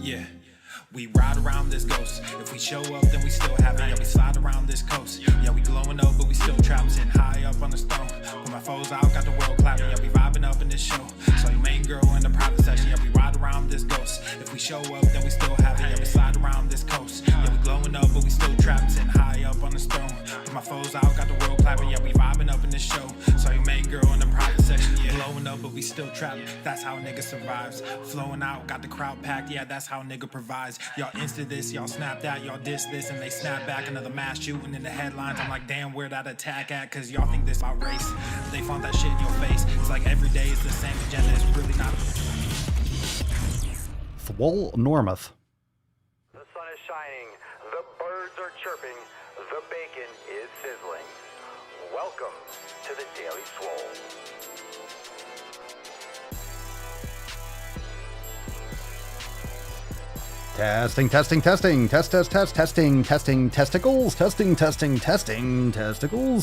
Yeah. We ride around this ghost. If we show up, then we still have it. Yeah, we slide around this coast. Yeah, we glowing up, but we still trapped. Sitting high up on the stone. Put my foes out, got the world clapping. Yeah, we vibing up in this show. So your main girl in the private section. Yeah, we ride around this ghost. If we show up, then we still have it. Yeah, we slide around this coast. Yeah, we glowing up, but we still trapped. Sitting high up on the stone. Put my foes out, got the world clapping. Yeah, we vibing up in this show. So your main girl in the private section. Yeah, glowing up, but we still trapped. That's how a nigga survives. Flowing out, got the crowd packed. Yeah, that's how a nigga provides. Y'all insta this, y'all snap that, y'all diss this, and they snap back. Another mass shooting in the headlines. I'm like, damn, where that attack at? Cause y'all think this about race. They found that shit in your face. It's like every day is the same agenda. It's really not. Swole Normuth. The sun is shining, the birds are chirping, the bacon is sizzling. Welcome to the Daily Swole. Testing, testing, testing, testicles,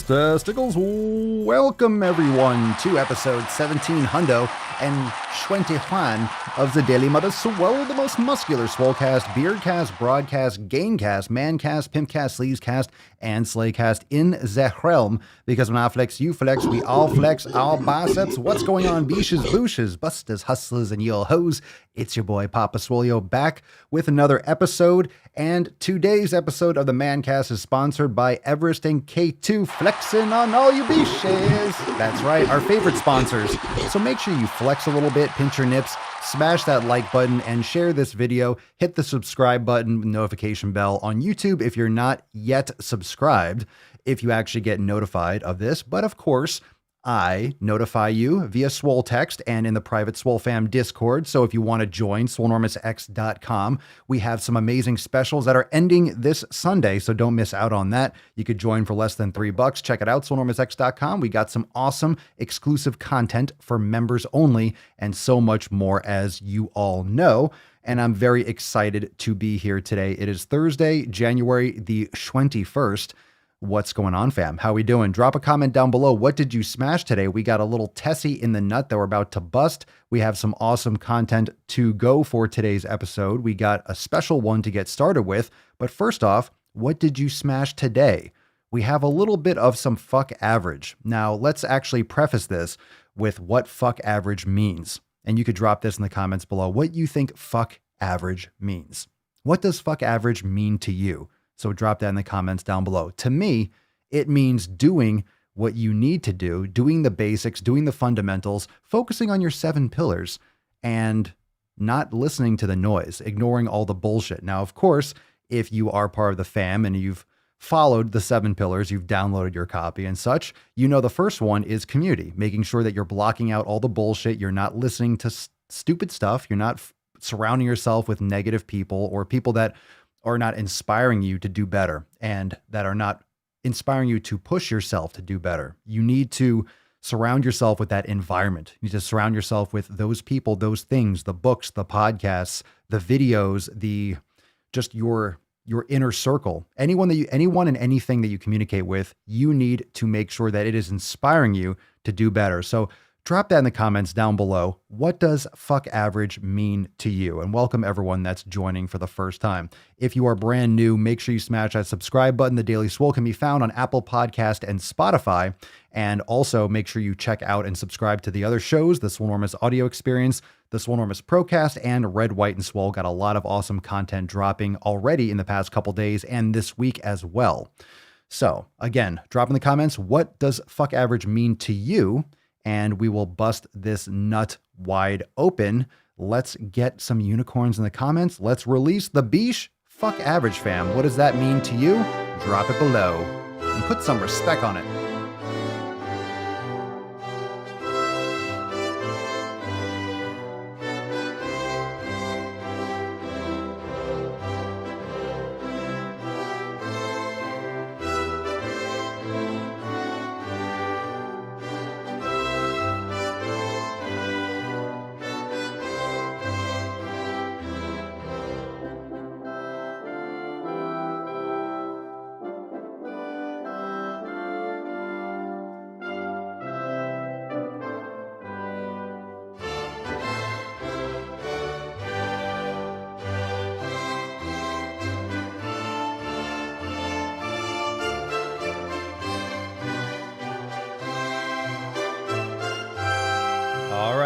testicles. Welcome everyone to episode 17 hundo and 21 of the Daily Mother Swole, the most muscular swolecast, beardcast, broadcast, gaincast, mancast, pimpcast, sleazecast, and slaycast in the realm. Because when I flex, you flex, we all flex our biceps. What's going on, beaches, booshes, busters, hustlers, and yo hoes? It's your boy Papa Swolio back with another episode, and today's episode of the Mancast is sponsored by Everest and K2, flexing on all you beaches. That's right, our favorite sponsors. So make sure you flex a little bit, pinch your nips, smash that like button, and share this video. Hit the subscribe button, notification bell on YouTube if you're not yet subscribed, if you actually get notified of this. But of course, I notify you via Swole text and in the private Swole fam Discord. So if you want to join, swolenormousx.com, we have some amazing specials that are ending this Sunday. So don't miss out on that. You could join for less than $3. Check it out, swolenormousx.com. We got some awesome exclusive content for members only and so much more, as you all know. And I'm very excited to be here today. It is Thursday, January the 21st. What's going on, fam? How we doing? Drop a comment down below. What did you smash today? We got a little Tessie in the nut that we're about to bust. We have some awesome content to go for today's episode. We got a special one to get started with. But first off, what did you smash today? We have a little bit of some fuck average. Now, let's actually preface this with what fuck average means. And you could drop this in the comments below, what you think fuck average means. What does fuck average mean to you? So drop that in the comments down below. To me, it means doing what you need to do, doing the basics, doing the fundamentals, focusing on your 7 pillars, and not listening to the noise, ignoring all the bullshit. Now, of course, if you are part of the fam and you've followed the 7 pillars, you've downloaded your copy and such, you know the first one is community, making sure that you're blocking out all the bullshit, you're not listening to stupid stuff, you're not surrounding yourself with negative people or people that are not inspiring you to do better and that are not inspiring you to push yourself to do better. You need to surround yourself with that environment. You need to surround yourself with those people, those things, the books, the podcasts, the videos, just your inner circle. Anyone and anything that you communicate with, you need to make sure that it is inspiring you to do better. So drop that in the comments down below. What does fuck average mean to you? And welcome everyone that's joining for the first time. If you are brand new, make sure you smash that subscribe button. The Daily Swole can be found on Apple Podcast and Spotify. And also make sure you check out and subscribe to the other shows, the Swolenormous Audio Experience, the Swolenormous Procast, and Red, White, and Swole. Got a lot of awesome content dropping already in the past couple days and this week as well. So again, drop in the comments, what does fuck average mean to you? And we will bust this nut wide open. Let's get some unicorns in the comments. Let's release the beesh. Fuck average, fam. What does that mean to you? Drop it below and put some respect on it.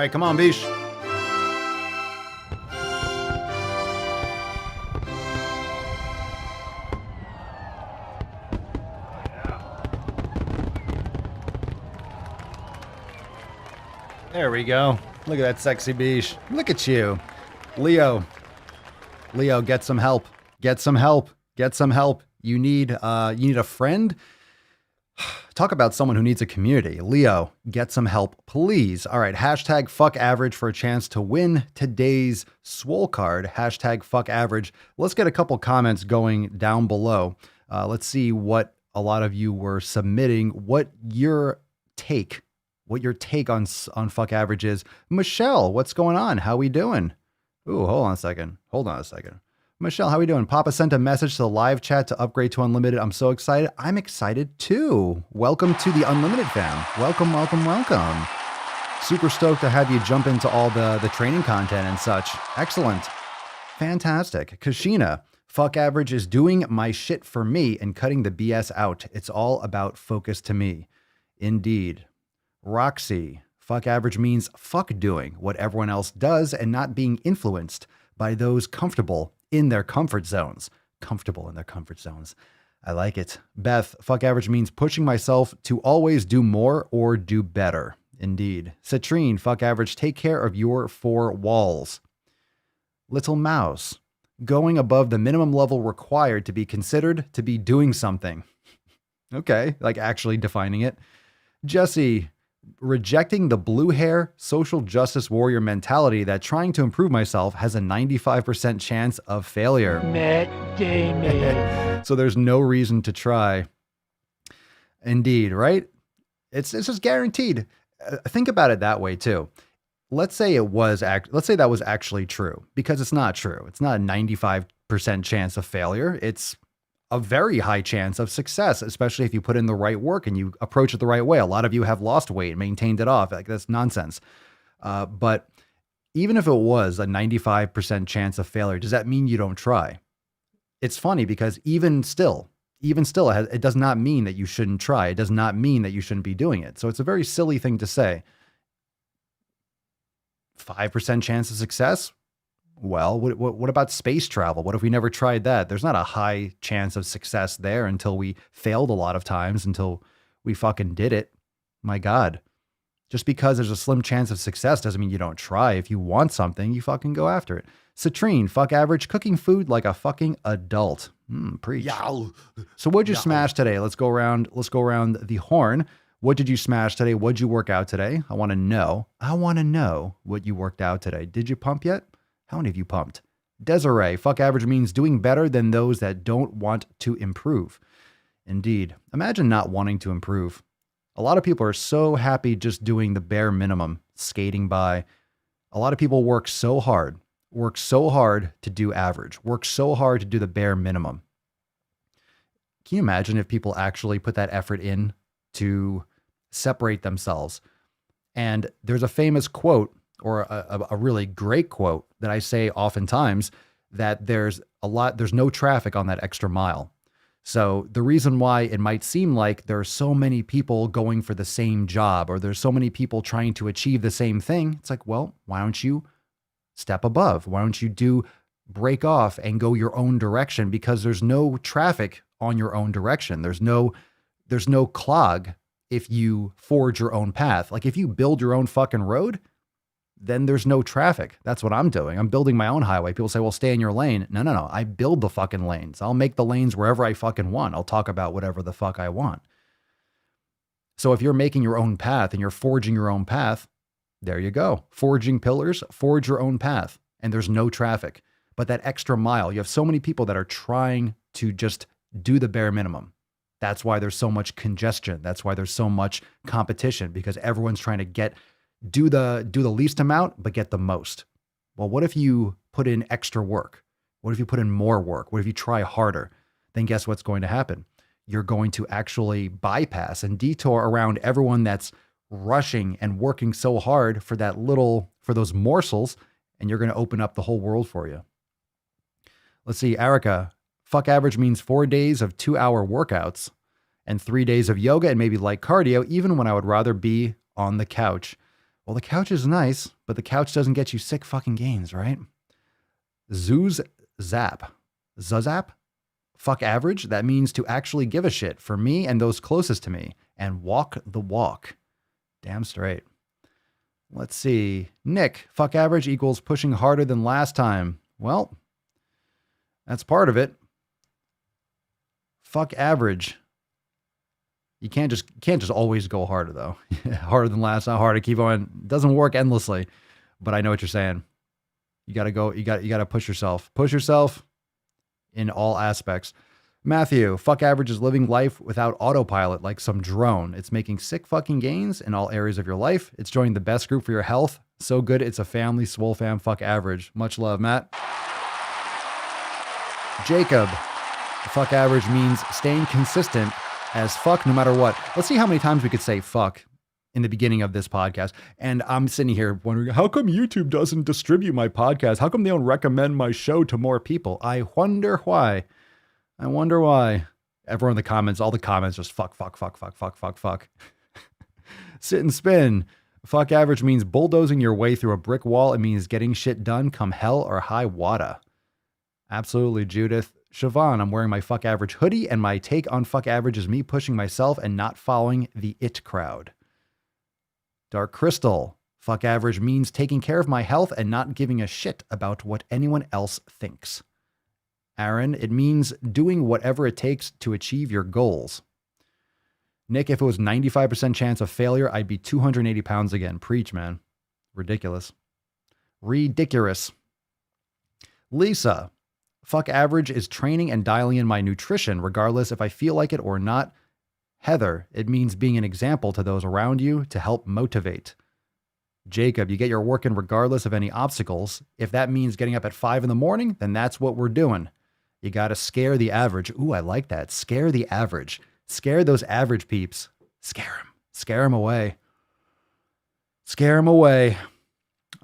right, come on, Bish. There we go. Look at that sexy Bish. Look at you. Leo, get some help. Get some help. Get some help. You need a friend? Talk about someone who needs a community. Leo, get some help, please. All right, hashtag fuck average for a chance to win today's Swole card. Hashtag fuck average. Let's get a couple comments going down below. Let's see what a lot of you were submitting. What your take on fuck average is. Michelle, what's going on? How we doing? Ooh, hold on a second. Michelle, how we doing? Papa sent a message to the live chat to upgrade to unlimited. I'm so excited. I'm excited too. Welcome to the Unlimited fam. Welcome. Super stoked to have you jump into all the training content and such. Excellent. Fantastic. Kashina, fuck average is doing my shit for me and cutting the BS out. It's all about focus to me. Indeed. Roxy, fuck average means fuck doing what everyone else does and not being influenced by those comfortable in their comfort zones. I like it. Beth, fuck average means pushing myself to always do more or do better. Indeed. Citrine, fuck average, take care of your four walls. Little Mouse, going above the minimum level required to be considered to be doing something. Okay, like actually defining it. Jesse, rejecting the blue hair social justice warrior mentality that trying to improve myself has a 95% chance of failure. Matt Damon. So there's no reason to try. Indeed, right? It's just guaranteed. Think about it that way too. Let's say that was actually true, because it's not true. It's not a 95% chance of failure. It's a very high chance of success, especially if you put in the right work and you approach it the right way. A lot of you have lost weight and maintained it off. Like, that's nonsense. But even if it was a 95% chance of failure, does that mean you don't try? It's funny because even still, it does not mean that you shouldn't try. It does not mean that you shouldn't be doing it. So it's a very silly thing to say. 5% chance of success? Well, what about space travel? What if we never tried that? There's not a high chance of success there until we failed a lot of times, until we fucking did it. My God. Just because there's a slim chance of success doesn't mean you don't try. If you want something, you fucking go after it. Citrine, fuck average, cooking food like a fucking adult. Preach. Yow. So what'd you smash today? Let's go around the horn. What did you smash today? What'd you work out today? I want to know what you worked out today. Did you pump yet? How many of you pumped? Desiree, fuck average means doing better than those that don't want to improve. Indeed. Imagine not wanting to improve. A lot of people are so happy just doing the bare minimum, skating by. A lot of people work so hard to do average, work so hard to do the bare minimum. Can you imagine if people actually put that effort in to separate themselves? And there's a famous quote, or a really great quote that I say oftentimes, that there's no traffic on that extra mile. So the reason why it might seem like there are so many people going for the same job, or there's so many people trying to achieve the same thing, it's like, well, why don't you step above? Why don't you break off and go your own direction? Because there's no traffic on your own direction. There's no clog if you forge your own path. Like if you build your own fucking road, then there's no traffic. That's what I'm doing. I'm building my own highway. People say, well, stay in your lane. No. I build the fucking lanes. I'll make the lanes wherever I fucking want. I'll talk about whatever the fuck I want. So if you're making your own path and you're forging your own path, there you go. Forging pillars, forge your own path. And there's no traffic. But that extra mile, you have so many people that are trying to just do the bare minimum. That's why there's so much congestion. That's why there's so much competition, because everyone's trying to do the least amount, but get the most. Well, what if you put in extra work? What if you put in more work? What if you try harder? Then guess what's going to happen? You're going to actually bypass and detour around everyone that's rushing and working so hard for those morsels, and you're going to open up the whole world for you. Let's see, Erica, fuck average means 4 days of 2-hour workouts and 3 days of yoga and maybe light cardio, even when I would rather be on the couch. Well, the couch is nice, but the couch doesn't get you sick fucking gains, right? Zooz Zap. Zuzap? Fuck average? That means to actually give a shit for me and those closest to me and walk the walk. Damn straight. Let's see. Nick, fuck average equals pushing harder than last time. Well, that's part of it. Fuck average. You can't just always go harder though. Harder than last, not harder. Keep on. Doesn't work endlessly, but I know what you're saying. You got to go. You got to push yourself. Push yourself in all aspects. Matthew, fuck average is living life without autopilot like some drone. It's making sick fucking gains in all areas of your life. It's joining the best group for your health. So good, it's a family. Swole fam, fuck average. Much love, Matt. Jacob, fuck average means staying consistent as fuck no matter what. Let's see how many times we could say fuck in the beginning of this podcast. And I'm sitting here wondering, how come YouTube doesn't distribute my podcast? How come they don't recommend my show to more people? I wonder why. I wonder why. Everyone in the comments, all the comments just fuck. Sit and spin. Fuck average means bulldozing your way through a brick wall. It means getting shit done come hell or high water. Absolutely, Judith. Siobhan, I'm wearing my fuck average hoodie, and my take on fuck average is me pushing myself and not following the it crowd. Dark Crystal, fuck average means taking care of my health and not giving a shit about what anyone else thinks. Aaron, it means doing whatever it takes to achieve your goals. Nick, if it was 95% chance of failure, I'd be 280 pounds again. Preach, man. Ridiculous. Ridiculous. Lisa, fuck average is training and dialing in my nutrition, regardless if I feel like it or not. Heather, it means being an example to those around you to help motivate. Jacob, you get your work in regardless of any obstacles. If that means getting up at 5 a.m, then that's what we're doing. You got to scare the average. Ooh, I like that. Scare the average. Scare those average peeps. Scare them. Scare them away. Scare them away.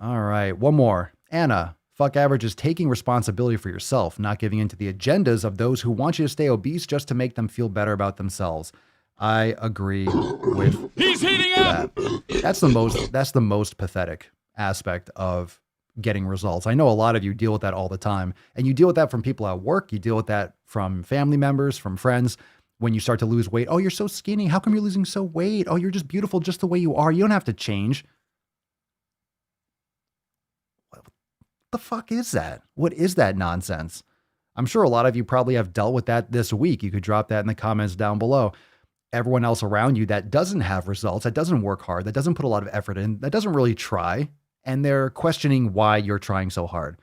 All right. One more. Anna, fuck average is taking responsibility for yourself, not giving in to the agendas of those who want you to stay obese just to make them feel better about themselves. I agree with He's heating that. up. That's the most pathetic aspect of getting results. I know a lot of you deal with that all the time, and you deal with that from people at work. You deal with that from family members, from friends. When you start to lose weight, oh, you're so skinny. How come you're losing so weight? Oh, you're just beautiful just the way you are. You don't have to change. What the fuck is that? What is that nonsense? I'm sure a lot of you probably have dealt with that this week. You could drop that in the comments down below. Everyone else around you that doesn't have results, that doesn't work hard, that doesn't put a lot of effort in, that doesn't really try, and they're questioning why you're trying so hard.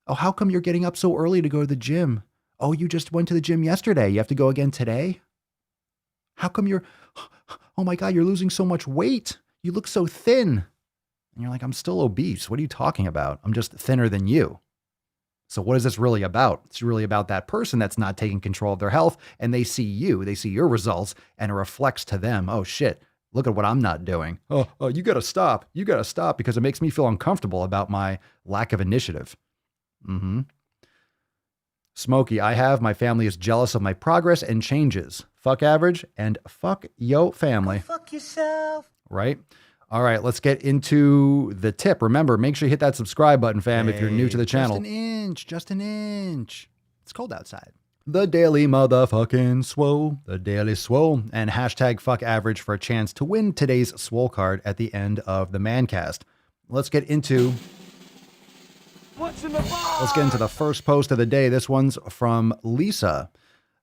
Oh, how come you're getting up so early to go to the gym? Oh, you just went to the gym yesterday. You have to go again today? How come oh my God, you're losing so much weight. You look so thin. And you're like, I'm still obese. What are you talking about? I'm just thinner than you. So what is this really about? It's really about that person that's not taking control of their health, and they see you, they see your results, and it reflects to them, oh shit, look at what I'm not doing. Oh, you got to stop. You got to stop because it makes me feel uncomfortable about my lack of initiative. Smokey, my family is jealous of my progress and changes. Fuck average and fuck yo family. Go fuck yourself. Right? All right, let's get into the tip. Remember, make sure you hit that subscribe button, fam, if you're new to the channel. Just an inch. It's cold outside. The Daily Motherfucking Swole. The Daily Swole. And hashtag fuck average for a chance to win today's Swole card at the end of the Mancast. Let's get into... What's in the box? Let's get into the first post of the day. This one's from Lisa.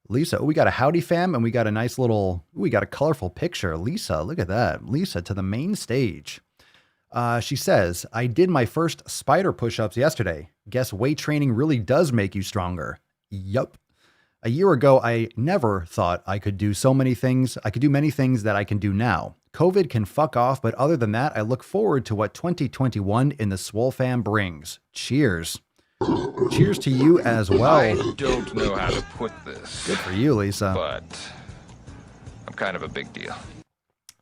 Lisa, we got a howdy fam, and we got a nice little, we got a colorful picture. Lisa, look at that. Lisa to the main stage. She says, I did my first spider push-ups yesterday. Guess weight training really does make you stronger. Yup. A year ago, I never thought I could do so many things. I could do many things that I can do now. COVID can fuck off, but other than that, I look forward to what 2021 in the Swole fam brings. Cheers. Cheers to you as well. I don't know how to put this. Good for you, Lisa. But I'm kind of a big deal.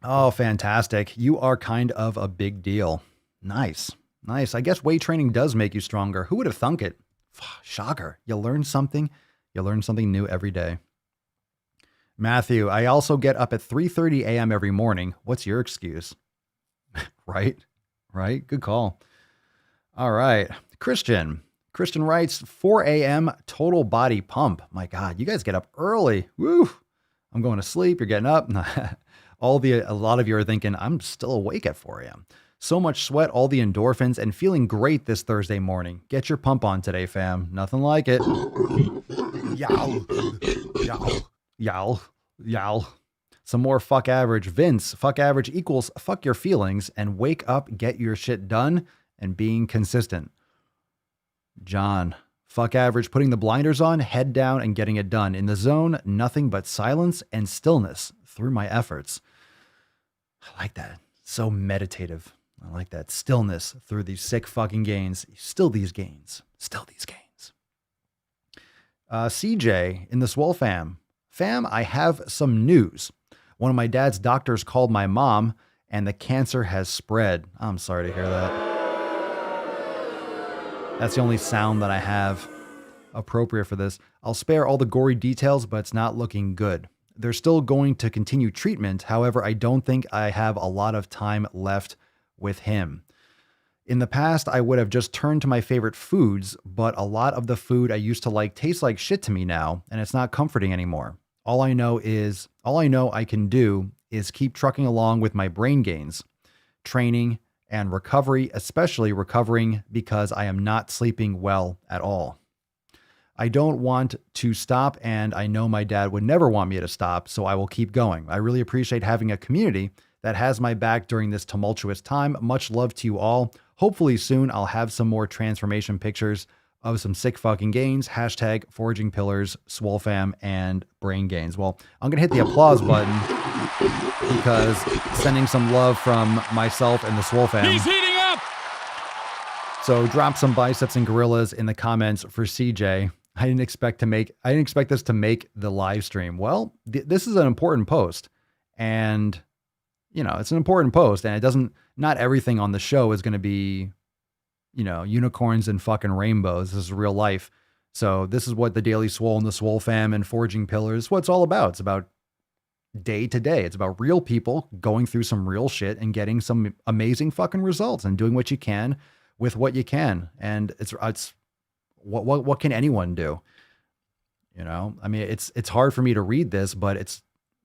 Oh, fantastic. You are kind of a big deal. Nice. Nice. I guess weight training does make you stronger. Who would have thunk it? Shocker. You learn something. You learn something new every day. Matthew, I also get up at 3:30 a.m. every morning. What's your excuse? Right? Right? Good call. All right. Christian writes 4 a.m. total body pump. My God, you guys get up early. Woo. I'm going to sleep. You're getting up. A lot of you are thinking, I'm still awake at 4 a.m. So much sweat, all the endorphins, and feeling great this Thursday morning. Get your pump on today, fam. Nothing like it. Yow. Yow. Yow. Yow. Some more fuck average. Vince, fuck average equals fuck your feelings and wake up, get your shit done, and being consistent. John, fuck average, putting the blinders on, head down, and getting it done. In the zone, nothing but silence and stillness through my efforts. I like that. So meditative. I like that. Stillness through these sick fucking gains. Still these gains. Still these gains. CJ in the Swole fam. Fam, I have some news. One of my dad's doctors called my mom and the cancer has spread. I'm sorry to hear that. That's the only sound that I have appropriate for this. I'll spare all the gory details, but it's not looking good. They're still going to continue treatment. However, I don't think I have a lot of time left with him. In the past, I would have just turned to my favorite foods, but a lot of the food I used to like tastes like shit to me now, and it's not comforting anymore. All I know I can do is keep trucking along with my brain gains, training, and recovery, especially recovering because I am not sleeping well at all. I don't want to stop, and I know my dad would never want me to stop, so I will keep going. I really appreciate having a community that has my back during this tumultuous time. Much love to you all. Hopefully soon I'll have some more transformation pictures of some sick fucking gains. Hashtag foraging pillars, Swole fam, and brain gains. Well, I'm going to hit the applause button because sending some love from myself and the Swole fam. He's heating up! So drop some biceps and gorillas in the comments for CJ. I didn't expect this to make the live stream. Well, this is an important post, and it's an important post, and not everything on the show is going to be, unicorns and fucking rainbows. This is real life. So this is what the Daily Swole and the Swole fam and Forging Pillars, what it's all about. It's about day to day. It's about real people going through some real shit and getting some amazing fucking results and doing what you can with what you can. And it's what can anyone do? I mean, it's hard for me to read this, but it's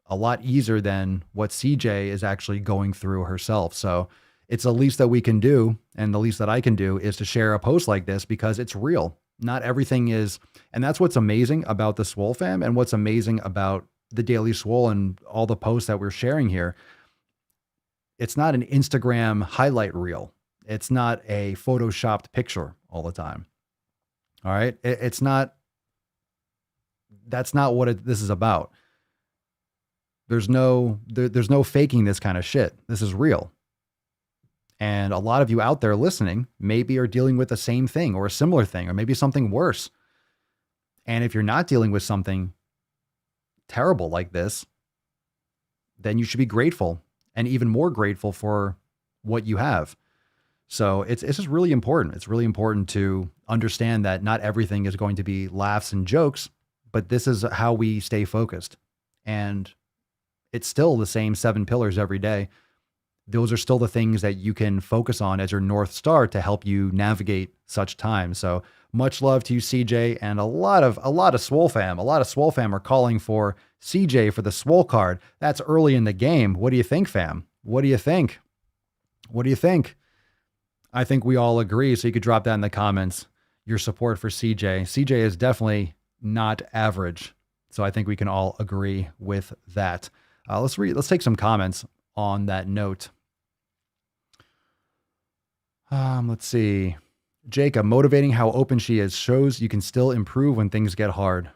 a lot easier than what CJ is actually going through herself. So it's the least that we can do. And the least that I can do is to share a post like this because it's real. Not everything is. And that's what's amazing about the Swole fam and what's amazing about the Daily Swole and all the posts that we're sharing here. It's not an Instagram highlight reel. It's not a photoshopped picture all the time. All right. That's not what this is about. There's no faking this kind of shit. This is real. And a lot of you out there listening maybe are dealing with the same thing or a similar thing, or maybe something worse. And if you're not dealing with something terrible like this, then you should be grateful, and even more grateful for what you have. So it's just really important. It's really important to understand that not everything is going to be laughs and jokes, but this is how we stay focused. And it's still the same 7 pillars every day. Those are still the things that you can focus on as your North Star to help you navigate such times. So much love to you, CJ, and a lot of Swole fam. A lot of Swole fam are calling for CJ for the Swole card. That's early in the game. What do you think, fam? What do you think? What do you think? I think we all agree. So you could drop that in the comments, your support for CJ. CJ is definitely not average. So I think we can all agree with that. Let's take some comments on that note. Let's see. Jacob, motivating how open she is shows you can still improve when things get hard.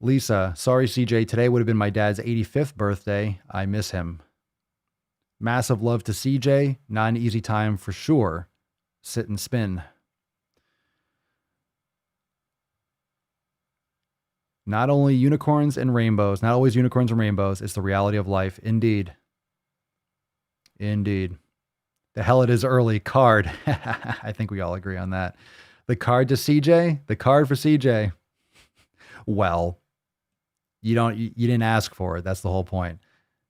Lisa, sorry, CJ, today would have been my dad's 85th birthday. I miss him. Massive love to CJ. Not an easy time for sure. Sit and spin. Not only unicorns and rainbows, not always unicorns and rainbows. It's the reality of life. Indeed. Indeed. The hell it is early card. I think we all agree on that. The card to CJ, the card for CJ. Well, you didn't ask for it. That's the whole point.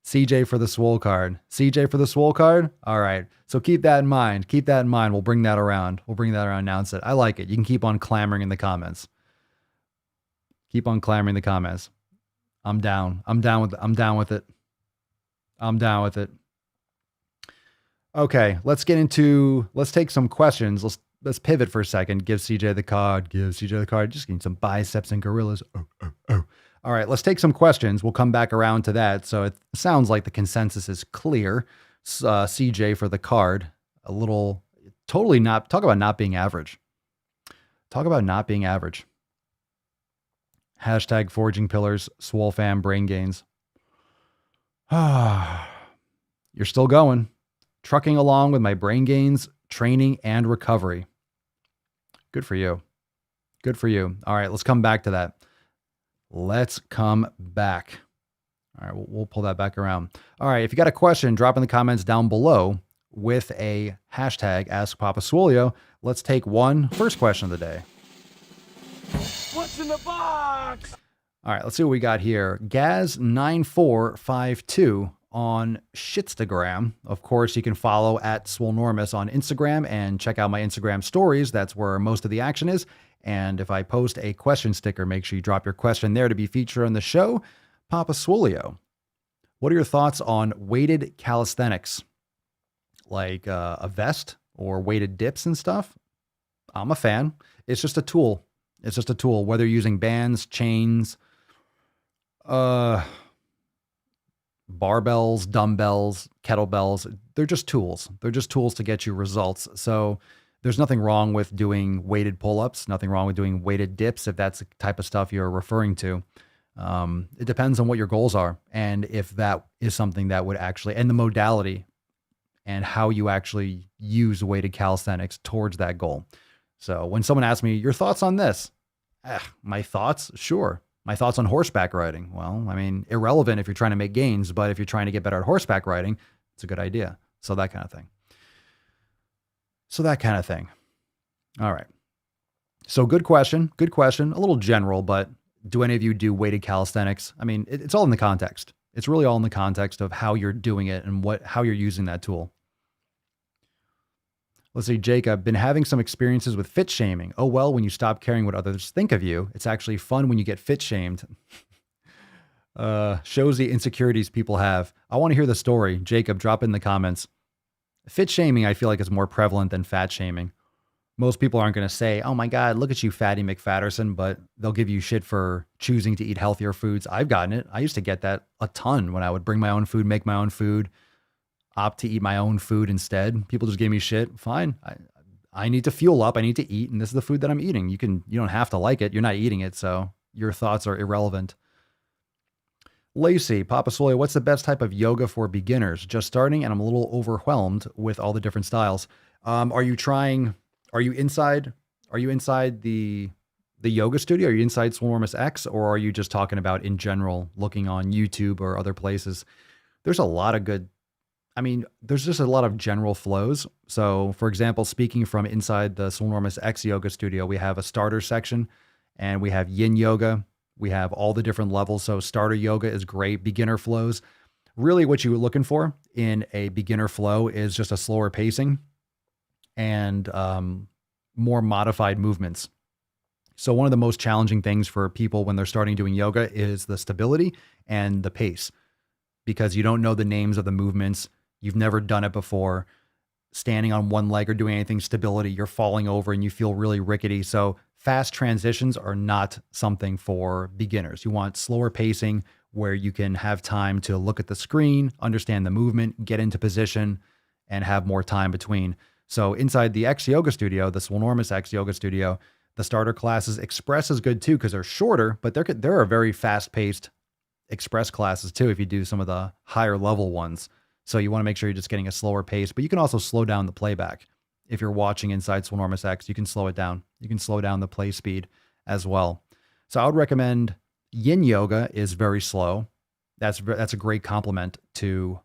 CJ for the Swole card. CJ for the Swole card? All right. So keep that in mind. Keep that in mind. We'll bring that around. We'll bring that around, announce it. I like it. You can keep on clamoring in the comments. Keep on clamoring in the comments. I'm down. I'm down with it. I'm down with it. I'm down with it. Okay, let's take some questions. Let's pivot for a second. Give CJ the card. Give CJ the card. Just need some biceps and gorillas. Oh. All right, let's take some questions. We'll come back around to that. So it sounds like the consensus is clear. CJ for the card. A little, totally not, talk about not being average. Talk about not being average. Hashtag forging pillars, Swole fam, brain gains. You're still going. Trucking along with my brain gains, training, and recovery. Good for you. Good for you. All right, let's come back to that. Let's come back. All right, we'll pull that back around. All right, if you got a question, drop in the comments down below with a hashtag Ask Papa Swolio. Let's take one first question of the day. What's in the box? All right, let's see what we got here. Gaz9452 on Shitstagram. Of course, you can follow at Swolenormous on Instagram and check out my Instagram stories. That's where most of the action is. And if I post a question sticker, make sure you drop your question there to be featured on the show. Papa Swolio, what are your thoughts on weighted calisthenics? Like a vest or weighted dips and stuff? I'm a fan. It's just a tool. It's just a tool, whether you're using bands, chains, barbells, dumbbells, kettlebells. They're just tools. They're just tools to get you results. So there's nothing wrong with doing weighted pull-ups, nothing wrong with doing weighted dips if that's the type of stuff you're referring to. It depends on what your goals are and if that is something that would actually, and the modality and how you actually use weighted calisthenics towards that goal. So when someone asks me, your thoughts on this? My thoughts? Sure. My thoughts on horseback riding? Well, I mean, irrelevant if you're trying to make gains, but if you're trying to get better at horseback riding, it's a good idea. So that kind of thing. All right. So good question. Good question. A little general, but do any of you do weighted calisthenics? I mean, it's all in the context. It's really all in the context of how you're doing it and how you're using that tool. Let's see, Jacob, been having some experiences with fit shaming. Oh, well, when you stop caring what others think of you, it's actually fun when you get fit shamed. Shows the insecurities people have. I want to hear the story. Jacob, drop in the comments. Fit shaming, I feel like, is more prevalent than fat shaming. Most people aren't going to say, oh my God, look at you, Fatty McFatterson, but they'll give you shit for choosing to eat healthier foods. I've gotten it. I used to get that a ton when I would bring my own food, make my own food, opt to eat my own food instead. People just gave me shit. Fine. I need to fuel up. I need to eat. And this is the food that I'm eating. You don't have to like it. You're not eating it. So your thoughts are irrelevant. Lacey, Papa Swolio, what's the best type of yoga for beginners? Just starting and I'm a little overwhelmed with all the different styles. Are you inside the yoga studio? Are you inside Swolenormous X, or are you just talking about in general, looking on YouTube or other places? There's just a lot of general flows. So for example, speaking from inside the Swolenormous X yoga studio, we have a starter section and we have yin yoga. We have all the different levels. So starter yoga is great. Beginner flows. Really what you were looking for in a beginner flow is just a slower pacing and more modified movements. So one of the most challenging things for people when they're starting doing yoga is the stability and the pace, because you don't know the names of the movements. You've never done it before. Standing on one leg or doing anything stability, you're falling over and you feel really rickety. So fast transitions are not something for beginners. You want slower pacing where you can have time to look at the screen, understand the movement, get into position, and have more time between. So inside the X Yoga Studio, the Swolenormous X Yoga Studio, the starter classes, Express is good too because they're shorter, but there are very fast-paced Express classes too if you do some of the higher level ones. So you want to make sure you're just getting a slower pace, but you can also slow down the playback. If you're watching inside Swolenormous X, you can slow it down. You can slow down the play speed as well. So I would recommend Yin Yoga is very slow. That's a great complement to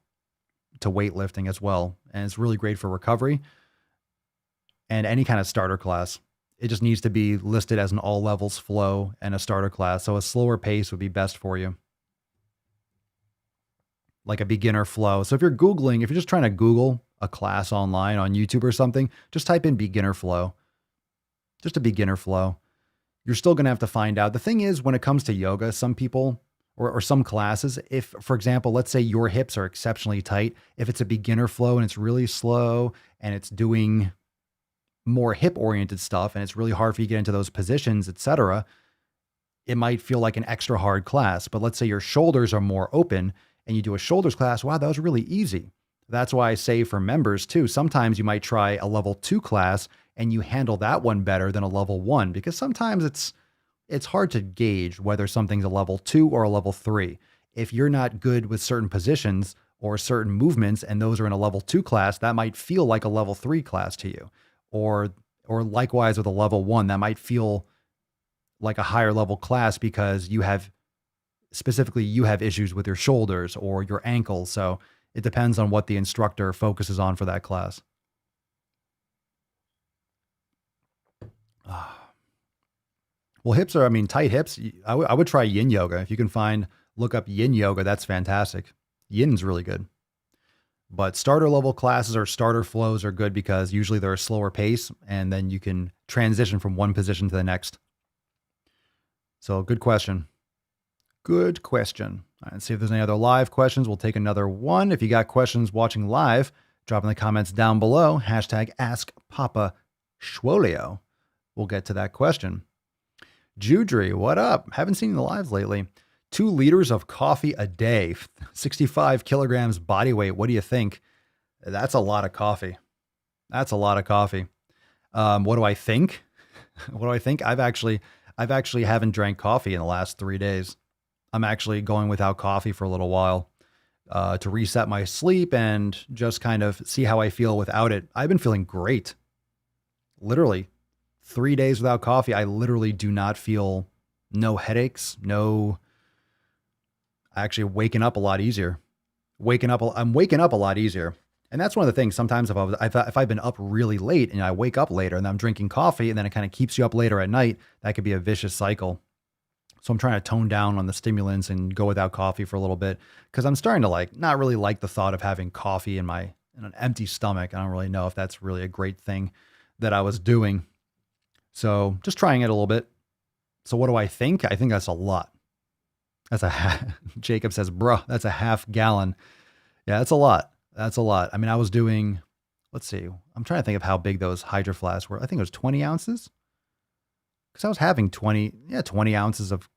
weightlifting as well. And it's really great for recovery and any kind of starter class. It just needs to be listed as an all levels flow and a starter class. So a slower pace would be best for you. like a beginner flow. So if you're just trying to Google a class online on YouTube or something, just type in beginner flow, just a beginner flow. You're still going to have to find out. The thing is, when it comes to yoga, some people or some classes, if, for example, let's say your hips are exceptionally tight, if it's a beginner flow and it's really slow and it's doing more hip oriented stuff and it's really hard for you to get into those positions, etc., it might feel like an extra hard class. But let's say your shoulders are more open and you do a shoulders class. Wow, that was really easy. That's why I say for members too, sometimes you might try a level 2 class and you handle that one better than a level 1, because sometimes it's hard to gauge whether something's a level 2 or a level 3. If you're not good with certain positions or certain movements and those are in a level 2 class, that might feel like a level 3 class to you. Or likewise with a level 1, that might feel like a higher level class because you have issues with your shoulders or your ankles. So it depends on what the instructor focuses on for that class. Well, tight hips. I would try yin yoga. If you can look up yin yoga, that's fantastic. Yin's really good. But starter level classes or starter flows are good because usually they're a slower pace and then you can transition from one position to the next. So good question. Good question. All right, let's see if there's any other live questions. We'll take another one. If you got questions watching live, drop in the comments down below. #AskPapaSwoleo. We'll get to that question. Judry, what up? Haven't seen the lives lately. 2 liters of coffee a day, 65 kilograms body weight. What do you think? That's a lot of coffee. That's a lot of coffee. What do I think? What do I think? I've actually haven't drank coffee in the last 3 days. I'm actually going without coffee for a little while to reset my sleep and just kind of see how I feel without it. I've been feeling great. Literally 3 days without coffee. I literally do not feel no headaches, actually waking up a lot easier. I'm waking up a lot easier. And that's one of the things. Sometimes if I've been up really late and I wake up later and I'm drinking coffee and then it kind of keeps you up later at night, that could be a vicious cycle. So I'm trying to tone down on the stimulants and go without coffee for a little bit because I'm starting to not really like the thought of having coffee in an empty stomach. I don't really know if that's really a great thing that I was doing. So just trying it a little bit. So what do I think? I think that's a lot. Jacob says, bruh, that's a half gallon. Yeah, that's a lot. That's a lot. I mean, I was doing, let's see, I'm trying to think of how big those Hydro Flasks were. I think it was 20 ounces. Because I was having 20 ounces of,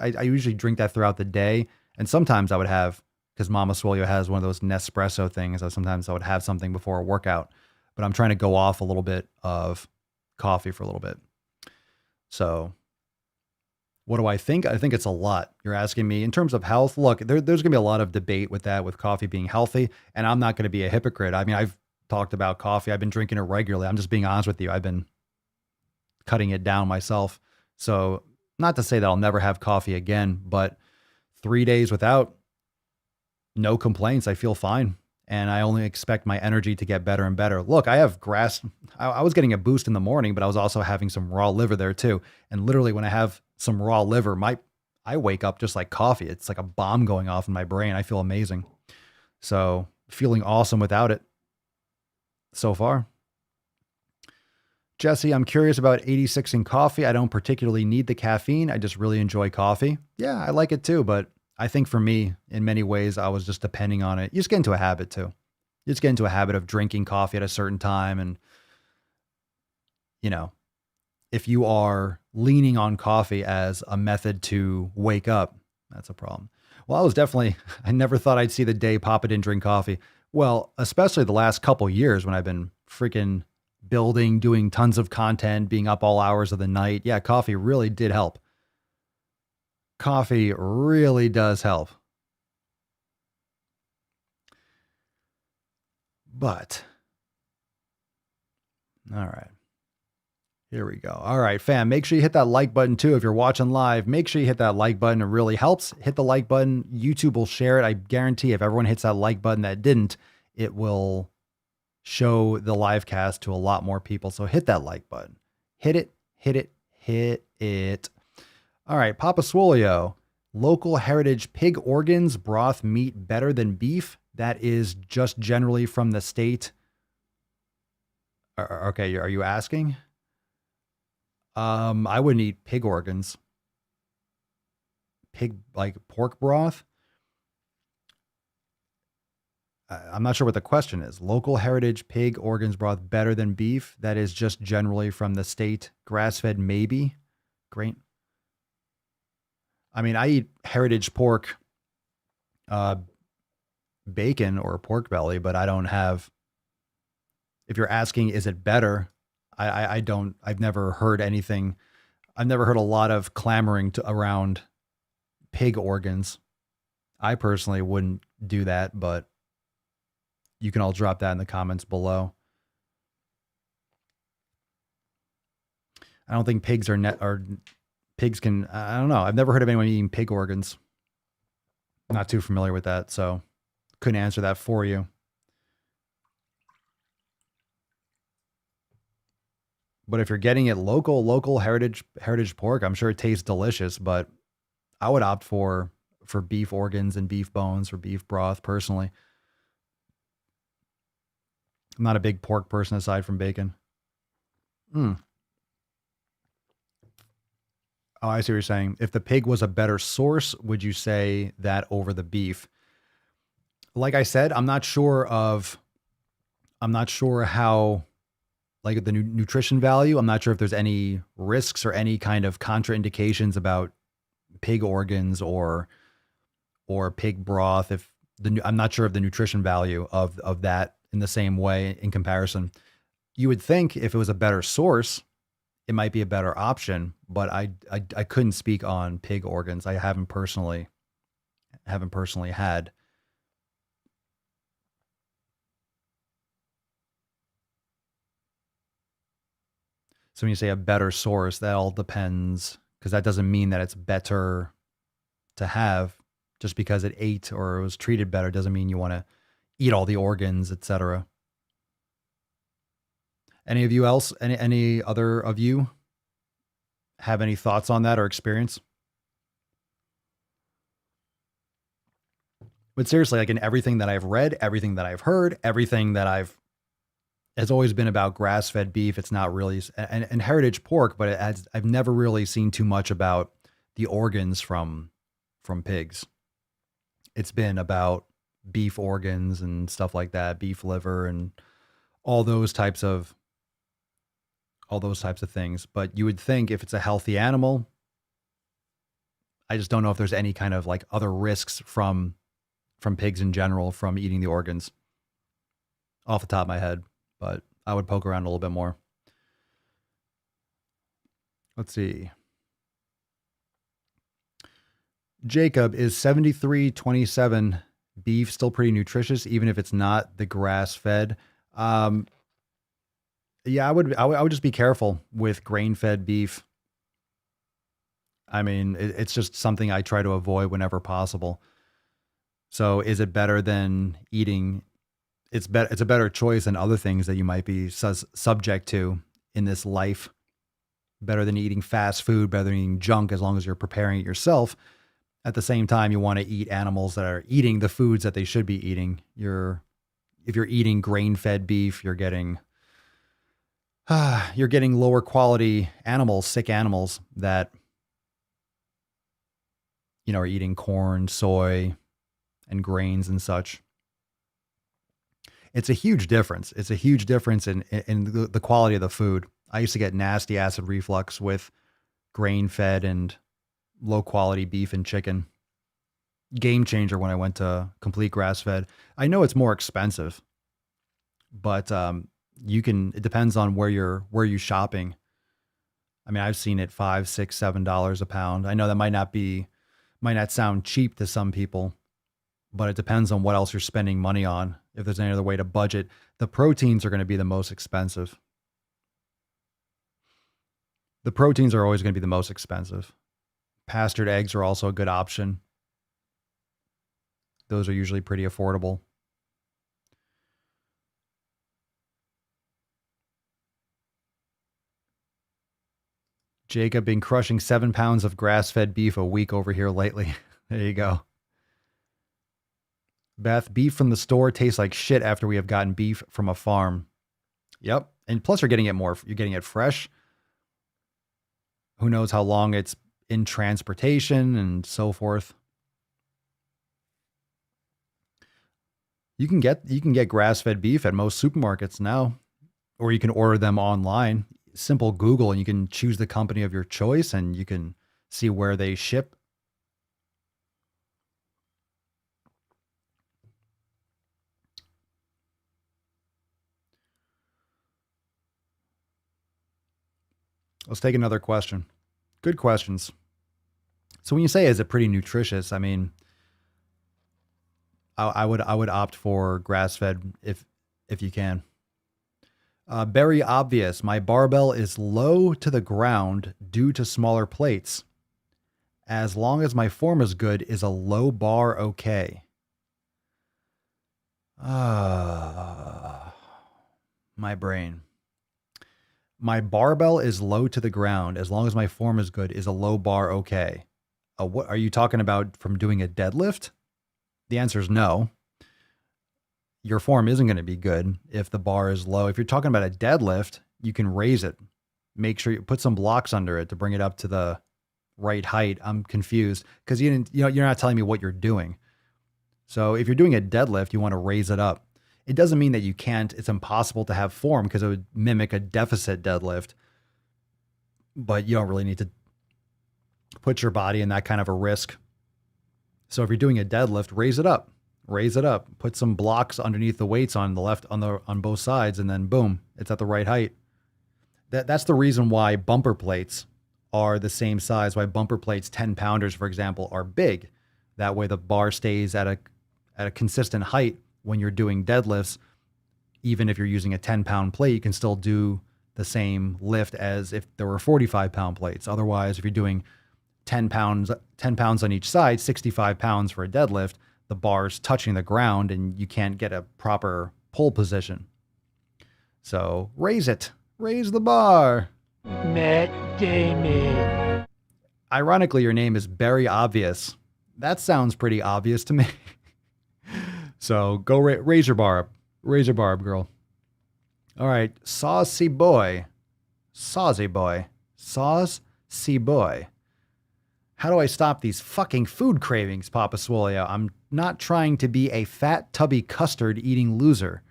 I usually drink that throughout the day. And sometimes I would have, because Mama Swolio has one of those Nespresso things, sometimes I would have something before a workout. But I'm trying to go off a little bit of coffee for a little bit. So what do I think? I think it's a lot. You're asking me in terms of health. Look, there's going to be a lot of debate with that, with coffee being healthy. And I'm not going to be a hypocrite. I mean, I've talked about coffee. I've been drinking it regularly. I'm just being honest with you. I've been cutting it down myself. So not to say that I'll never have coffee again, but 3 days without, no complaints. I feel fine. And I only expect my energy to get better and better. Look, I have grass. I was getting a boost in the morning, but I was also having some raw liver there too. And literally when I have some raw liver, I wake up just like coffee. It's like a bomb going off in my brain. I feel amazing. So feeling awesome without it so far. Jesse, I'm curious about 86 in coffee. I don't particularly need the caffeine. I just really enjoy coffee. Yeah, I like it too, but I think for me, in many ways, I was just depending on it. You just get into a habit too. You just get into a habit of drinking coffee at a certain time. And, if you are leaning on coffee as a method to wake up, that's a problem. Well, I never thought I'd see the day Papa didn't drink coffee. Well, especially the last couple years when I've been freaking building, doing tons of content, being up all hours of the night. Yeah, coffee really did help. Coffee really does help. But, all right. Here we go. All right, fam, make sure you hit that like button too. If you're watching live, make sure you hit that like button. It really helps. Hit the like button. YouTube will share it. I guarantee if everyone hits that like button that didn't, it will show the live cast to a lot more people. So hit that like button. Hit it, hit it, hit it. All right, Papa Swolio. Local heritage pig organs, broth, meat better than beef. That is just generally from the state. Okay, are you asking? I wouldn't eat pig organs. Pig, like pork broth. I'm not sure what the question is. Local heritage pig organs broth better than beef. That is just generally from the state. Grass-fed, maybe. Great. I mean, I eat heritage pork, bacon or pork belly, but I don't have. If you're asking, is it better? I don't. I've never heard anything. I've never heard a lot of clamoring around pig organs. I personally wouldn't do that, but you can all drop that in the comments below. I don't think pigs are pigs can. I don't know. I've never heard of anyone eating pig organs. Not too familiar with that, so couldn't answer that for you. But if you're getting it local heritage pork, I'm sure it tastes delicious, but I would opt for beef organs and beef bones or beef broth personally. I'm not a big pork person aside from bacon. Oh, I see what you're saying. If the pig was a better source, would you say that over the beef? Like I said, I'm not sure how, like the nutrition value. I'm not sure if there's any risks or any kind of contraindications about pig organs or pig broth. I'm not sure of the nutrition value of that in the same way in comparison. You would think if it was a better source, it might be a better option, but I couldn't speak on pig organs. I haven't personally had. So when you say a better source, that all depends, because that doesn't mean that it's better to have. Just because it ate or it was treated better doesn't mean you want to eat all the organs, etc. Any of you else, any other of you have any thoughts on that or experience? But seriously, like in everything that I've read, everything that I've heard, everything that has always been about grass-fed beef. It's not really, and heritage pork, but I've never really seen too much about the organs from pigs. It's been about beef organs and stuff like that, beef liver and all those types of things. But you would think if it's a healthy animal, I just don't know if there's any kind of like other risks from pigs in general from eating the organs off the top of my head, but I would poke around a little bit more. Let's see. Jacob, is 73-27 beef still pretty nutritious, even if it's not the grass fed? Yeah, I would just be careful with grain fed beef. I mean, it's just something I try to avoid whenever possible. So is it better than eating? It's a better choice than other things that you might be subject to in this life. Better than eating fast food, better than eating junk, as long as you're preparing it yourself. At the same time, you want to eat animals that are eating the foods that they should be eating. If you're eating grain-fed beef, you're getting lower quality animals, sick animals that are eating corn, soy, and grains and such. It's a huge difference. It's a huge difference in the quality of the food. I used to get nasty acid reflux with grain-fed and low-quality beef and chicken. Game changer when I went to complete grass-fed. I know it's more expensive, but it depends on where you're shopping. I mean, I've seen it $5, $6, $7 a pound. I know that might not sound cheap to some people, but it depends on what else you're spending money on. If there's any other way to budget, the proteins are going to be the most expensive. The proteins are always going to be the most expensive. Pastured eggs are also a good option. Those are usually pretty affordable. Jacob, been crushing 7 pounds of grass-fed beef a week over here lately. There you go. Beth, beef from the store tastes like shit after we have gotten beef from a farm. Yep. And plus you're getting it fresh. Who knows how long it's in transportation and so forth. You can get grass-fed beef at most supermarkets now, or you can order them online. Simple Google, and you can choose the company of your choice, and you can see where they ship. Let's take another question. Good questions. So when you say, is it pretty nutritious? I mean, I would opt for grass-fed if you can. Very obvious. My barbell is low to the ground due to smaller plates. As long as my form is good, is a low bar okay? My brain. My barbell is low to the ground. As long as my form is good, is a low bar okay? What are you talking about from doing a deadlift? The answer is no. Your form isn't going to be good if the bar is low. If you're talking about a deadlift, you can raise it. Make sure you put some blocks under it to bring it up to the right height. I'm confused because you're not telling me what you're doing. So if you're doing a deadlift, you want to raise it up. It doesn't mean that you can't. It's impossible to have form because it would mimic a deficit deadlift. But you don't really need to put your body in that kind of a risk. So if you're doing a deadlift, raise it up. Raise it up. Put some blocks underneath the weights on the left, on both sides, and then boom, it's at the right height. That's the reason why bumper plates are the same size. Why bumper plates, 10-pounders, for example, are big. That way the bar stays at a consistent height when you're doing deadlifts. Even if you're using a 10-pound plate, you can still do the same lift as if there were 45-pound plates. Otherwise, if you're doing 10 pounds on each side, 65 pounds for a deadlift, the bar's touching the ground and you can't get a proper pull position. So raise it. Raise the bar. Matt Damon. Ironically, your name is Very Obvious. That sounds pretty obvious to me. So go raise your bar up. Raise your bar up, girl. All right. Saucy boy. Saucy boy. Saucy boy. How do I stop these fucking food cravings, Papa Swole? I'm not trying to be a fat, tubby custard eating loser.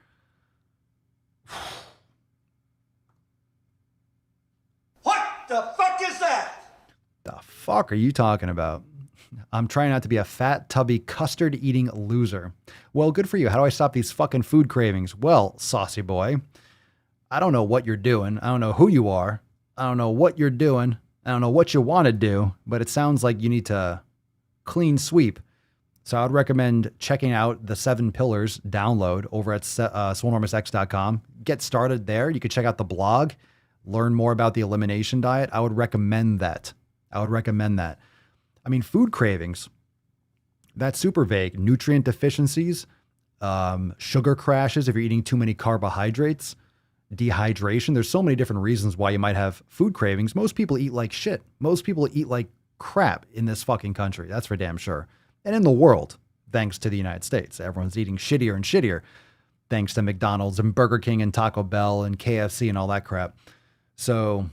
What the fuck is that? The fuck are you talking about? I'm trying not to be a fat, tubby custard eating loser. Well, good for you. How do I stop these fucking food cravings? Well, saucy boy, I don't know what you're doing. I don't know who you are. I don't know what you're doing. I don't know what you want to do, but it sounds like you need to clean sweep. So I would recommend checking out the 7 Pillars download over at swolenormousx.com. Get started there. You could check out the blog, learn more about the elimination diet. I would recommend that. I mean, food cravings, that's super vague. Nutrient deficiencies, sugar crashes if you're eating too many carbohydrates, dehydration. There's so many different reasons why you might have food cravings. Most people eat like shit. Most people eat like crap in this fucking country. That's for damn sure. And in the world, thanks to the United States. Everyone's eating shittier and shittier thanks to McDonald's and Burger King and Taco Bell and KFC and all that crap. So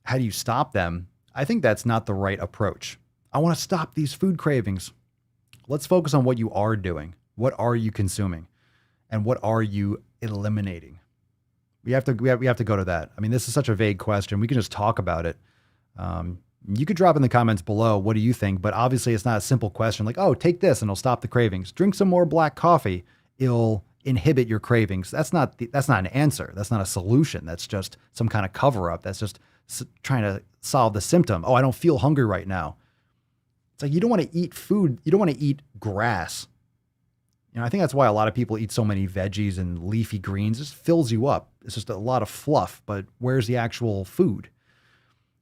how do you stop them? I think that's not the right approach. I want to stop these food cravings. Let's focus on what you are doing. What are you consuming? And what are you eliminating? We have to go to that. I mean, this is such a vague question. We can just talk about it. You could drop in the comments below, what do you think? But obviously it's not a simple question like, oh, take this and it'll stop the cravings. Drink some more black coffee. It'll inhibit your cravings. That's not an answer. That's not a solution. That's just some kind of cover up. That's just trying to solve the symptom. Oh, I don't feel hungry right now. It's like, you don't want to eat food. You don't want to eat grass. You know, I think that's why a lot of people eat so many veggies and leafy greens. It just fills you up. It's just a lot of fluff, but where's the actual food?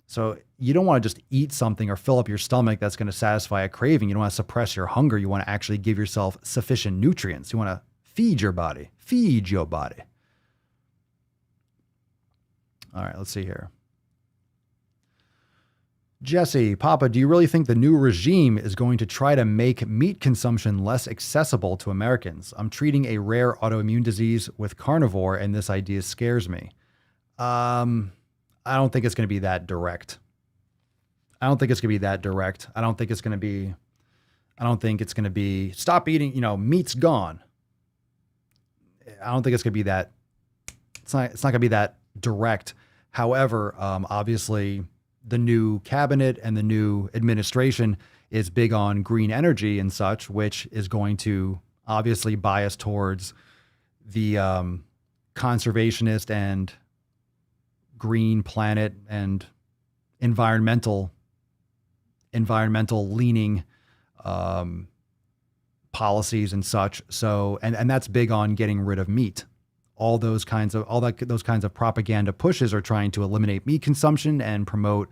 So you don't want to just eat something or fill up your stomach that's going to satisfy a craving. You don't want to suppress your hunger. You want to actually give yourself sufficient nutrients. You want to feed your body. Feed your body. All right, let's see here. Jesse, Papa, do you really think the new regime is going to try to make meat consumption less accessible to Americans? I'm treating a rare autoimmune disease with carnivore, and this idea scares me. I don't think it's going to be that direct. I don't think it's going to be stop eating, meat's gone. I don't think it's going to be that. It's not going to be that direct. However, obviously the new cabinet and the new administration is big on green energy and such, which is going to obviously bias towards the conservationist and green planet and environmental leaning policies and such. So, and that's big on getting rid of meat. Those kinds of propaganda pushes are trying to eliminate meat consumption and promote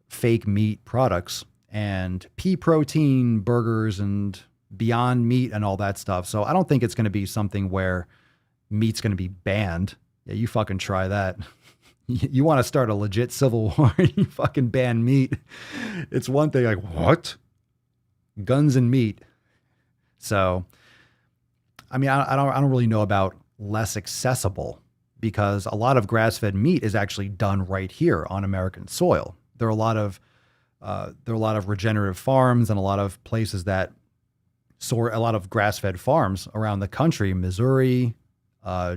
fake meat products and pea protein burgers and Beyond Meat and all that stuff. So I don't think it's going to be something where meat's going to be banned. Yeah, you fucking try that. You want to start a legit civil war and you fucking ban meat. It's one thing like, what? Guns and meat. So, I mean, I don't really know about less accessible, because a lot of grass-fed meat is actually done right here on American soil. There are a lot of regenerative farms and a lot of places that sort a lot of grass-fed farms around the country, Missouri,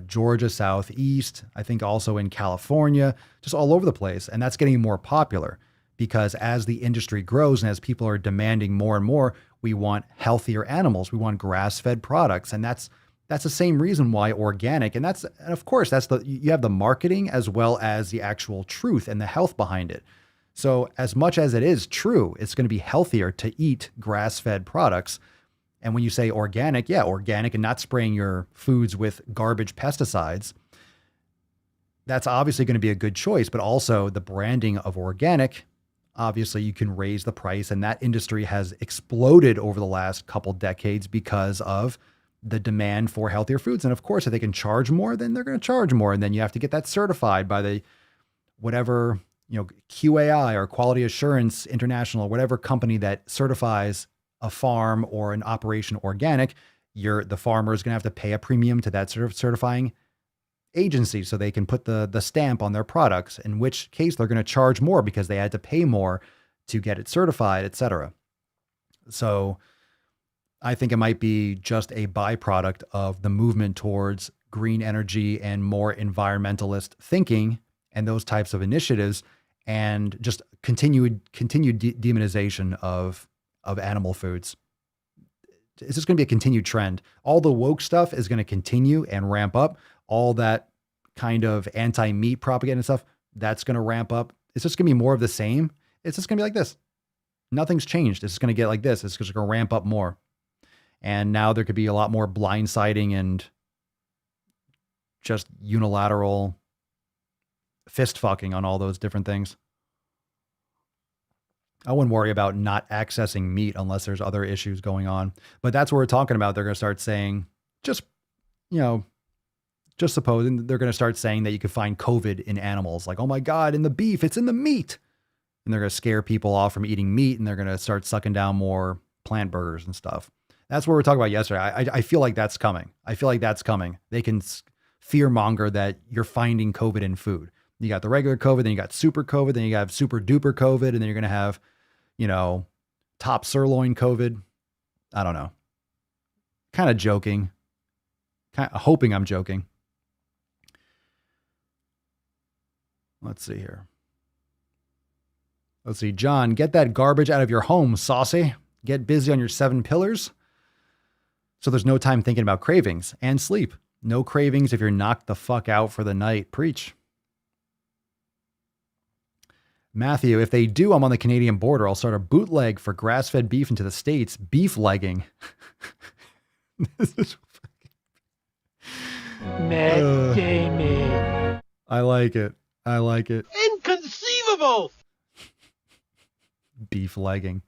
Georgia, Southeast, I think also in California, just all over the place. And that's getting more popular because as the industry grows and as people are demanding more and more, we want healthier animals. We want grass-fed products. And that's the same reason why organic, and of course, you have the marketing as well as the actual truth and the health behind it. So as much as it is true, it's going to be healthier to eat grass-fed products. And when you say organic, yeah, organic and not spraying your foods with garbage pesticides, that's obviously going to be a good choice. But also the branding of organic, obviously you can raise the price, and that industry has exploded over the last couple decades because of the demand for healthier foods. And of course, if they can charge more, then they're going to charge more. And then you have to get that certified by the whatever, QAI or Quality Assurance International, whatever company that certifies a farm or an operation organic. The farmer is going to have to pay a premium to that sort of certifying agency so they can put the stamp on their products, in which case they're going to charge more because they had to pay more to get it certified, etc. So I think it might be just a byproduct of the movement towards green energy and more environmentalist thinking and those types of initiatives, and just continued demonization of animal foods. It's just going to be a continued trend. All the woke stuff is going to continue and ramp up. All that kind of anti-meat propaganda stuff, that's going to ramp up. It's just going to be more of the same. It's just going to be like this. Nothing's changed. It's just going to get like this. It's just going to ramp up more. And now there could be a lot more blindsiding and just unilateral fist fucking on all those different things. I wouldn't worry about not accessing meat unless there's other issues going on. But that's what we're talking about. They're going to start saying, just supposing they're going to start saying that you could find COVID in animals. Like, oh my God, in the beef, it's in the meat. And they're going to scare people off from eating meat, and they're going to start sucking down more plant burgers and stuff. That's what we were talking about yesterday. I feel like that's coming. They can fear monger that you're finding COVID in food. You got the regular COVID, then you got super COVID, then you got super duper COVID, and then you're going to have, top sirloin COVID. I don't know. Kind of joking. Kind of hoping I'm joking. Let's see here. Let's see. John, get that garbage out of your home, saucy. Get busy on your 7 pillars. So there's no time thinking about cravings and sleep. No cravings if you're knocked the fuck out for the night. Preach. Matthew, if they do, I'm on the Canadian border. I'll start a bootleg for grass-fed beef into the States. Beef legging. This is Matt Damon. I like it. Inconceivable! Beef legging.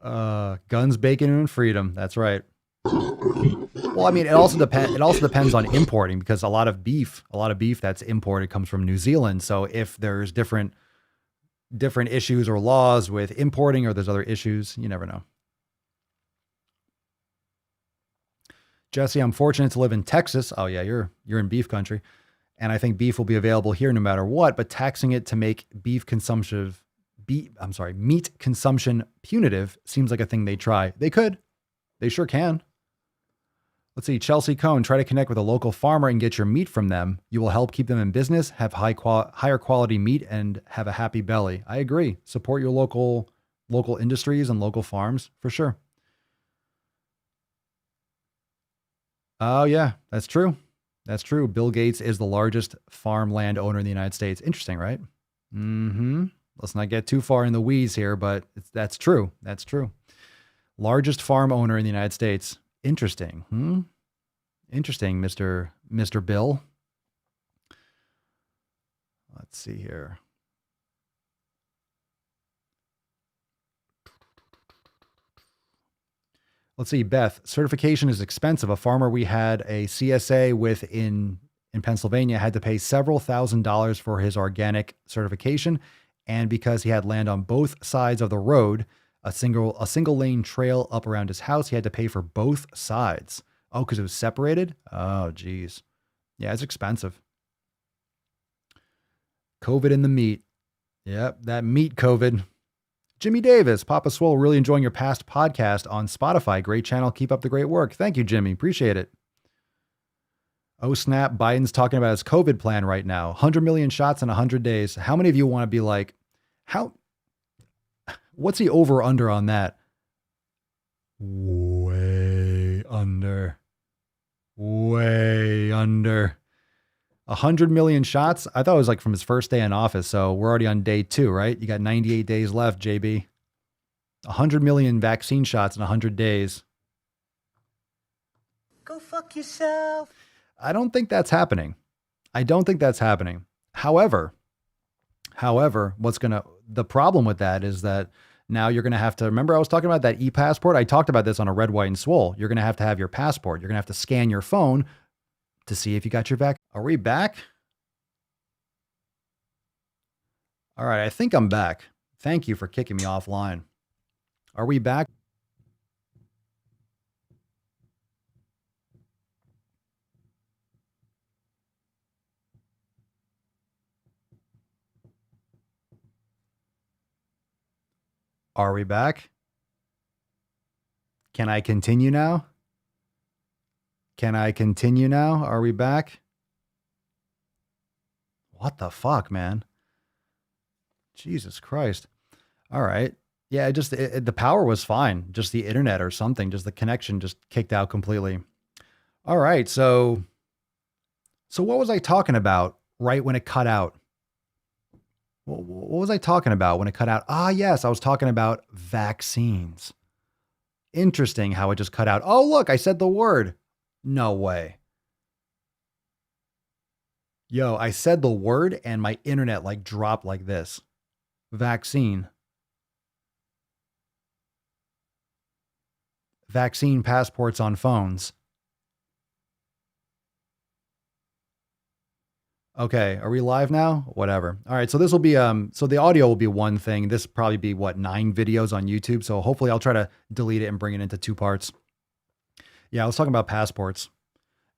Guns, bacon, and freedom. That's right. Well, I mean, it also depends on importing, because a lot of beef that's imported comes from New Zealand. So if there's different different issues or laws with importing, or there's other issues. You never know. Jesse, I'm fortunate to live in Texas. Oh yeah, you're in beef country. And I think beef will be available here no matter what, but taxing it to make meat consumption punitive seems like a thing they try. They could. They sure can. Let's see. Chelsea Cohn, try to connect with a local farmer and get your meat from them. You will help keep them in business, have higher quality meat, and have a happy belly. I agree. Support your local industries and local farms for sure. Oh yeah, that's true. That's true. Bill Gates is the largest farmland owner in the United States. Interesting, right? Let's not get too far in the weeds here, but that's true. That's true. Largest farm owner in the United States. Interesting. Interesting, Mr. Bill. Let's see here. Let's see, Beth, certification is expensive. A farmer we had a CSA with in Pennsylvania had to pay several $1,000s for his organic certification. And because he had land on both sides of the road, a single lane trail up around his house, he had to pay for both sides. Oh, because it was separated? Oh, geez. Yeah, it's expensive. COVID in the meat. Yep, that meat COVID. Jimmy Davis, Papa Swole, really enjoying your past podcast on Spotify. Great channel. Keep up the great work. Thank you, Jimmy. Appreciate it. Oh, snap. Biden's talking about his COVID plan right now. 100 million shots in 100 days. How many of you want to be like, what's the over under on that? Way under. 100 million shots. I thought it was like from his first day in office. So we're already on day 2, right? You got 98 days left, JB. 100 million vaccine shots in 100 days. Go fuck yourself. I don't think that's happening. However, the problem with that is that now you're going to have to, remember I was talking about that e-passport? I talked about this on a Red, White, and Swole. You're going to have your passport. You're going to have to scan your phone to see if you got your vaccine. Are we back? All right, I think I'm back. Thank you for kicking me offline. Are we back? Are we back? Can I continue now? Are we back? What the fuck, man? Jesus Christ. All right. Yeah, the power was fine. Just the internet or something. Just the connection just kicked out completely. All right. So what was I talking about right when it cut out? What was I talking about when it cut out? Ah, yes, I was talking about vaccines. Interesting how it just cut out. Oh, look, I said the word. No way. Yo, I said the word and my internet like dropped like this. Vaccine. Vaccine passports on phones. Okay, are we live now? Whatever. All right, so this will be so the audio will be one thing. This will probably be 9 videos on YouTube. So hopefully I'll try to delete it and bring it into 2 parts. Yeah, I was talking about passports.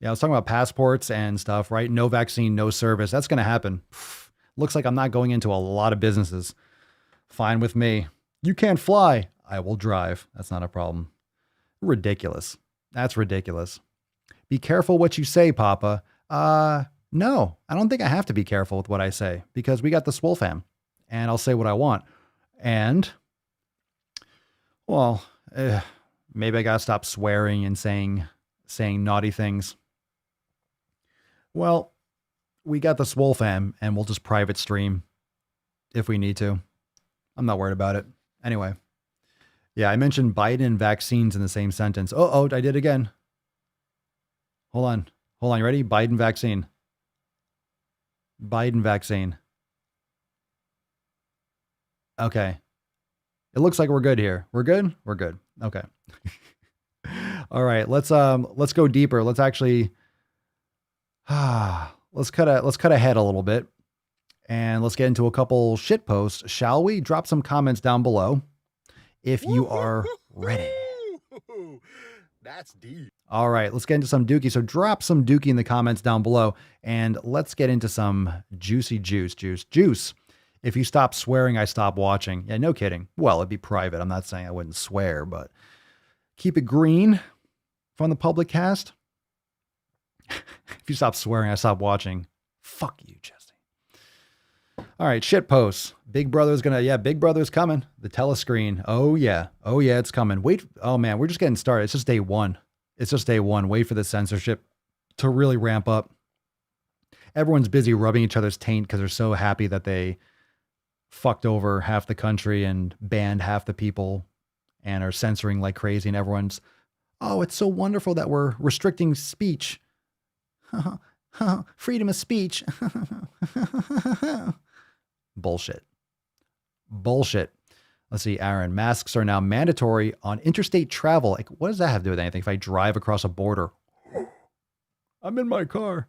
And stuff, right? No vaccine, no service. That's going to happen. Looks like I'm not going into a lot of businesses. Fine with me. You can't fly. I will drive. That's not a problem. Ridiculous. That's ridiculous. Be careful what you say, Papa. No, I don't think I have to be careful with what I say because we got the Swole fam and I'll say what I want. And, well, maybe I got to stop swearing and saying naughty things. Well, we got the Swole fam and we'll just private stream if we need to. I'm not worried about it. Anyway. Yeah, I mentioned Biden and vaccines in the same sentence. Oh, I did again. Hold on. You ready? Biden vaccine. Okay. It looks like we're good here. We're good? We're good. Okay. All right, let's go deeper. Let's actually let's cut ahead a little bit And let's get into a couple shit posts, shall we? Drop some comments down below if you are ready. That's deep. All right, let's get into some dookie. So drop some dookie in the comments down below, and let's get into some juicy juice. If you stop swearing, I stop watching. Yeah, no kidding. Well, it'd be private. I'm not saying I wouldn't swear, but keep it green from the public cast. If you stop swearing, I stop watching. Fuck you, Jesse. All right, shit posts. Big Brother's Big Brother's coming. The telescreen. Oh yeah, it's coming. Wait, oh man, we're just getting started. It's just day one. Wait for the censorship to really ramp up. Everyone's busy rubbing each other's taint because they're so happy that they fucked over half the country and banned half the people and are censoring like crazy. And everyone's, oh, it's so wonderful that we're restricting speech. Freedom of speech. Bullshit. Let's see, Aaron. Masks are now mandatory on interstate travel. Like, what does that have to do with anything? If I drive across a border, I'm in my car.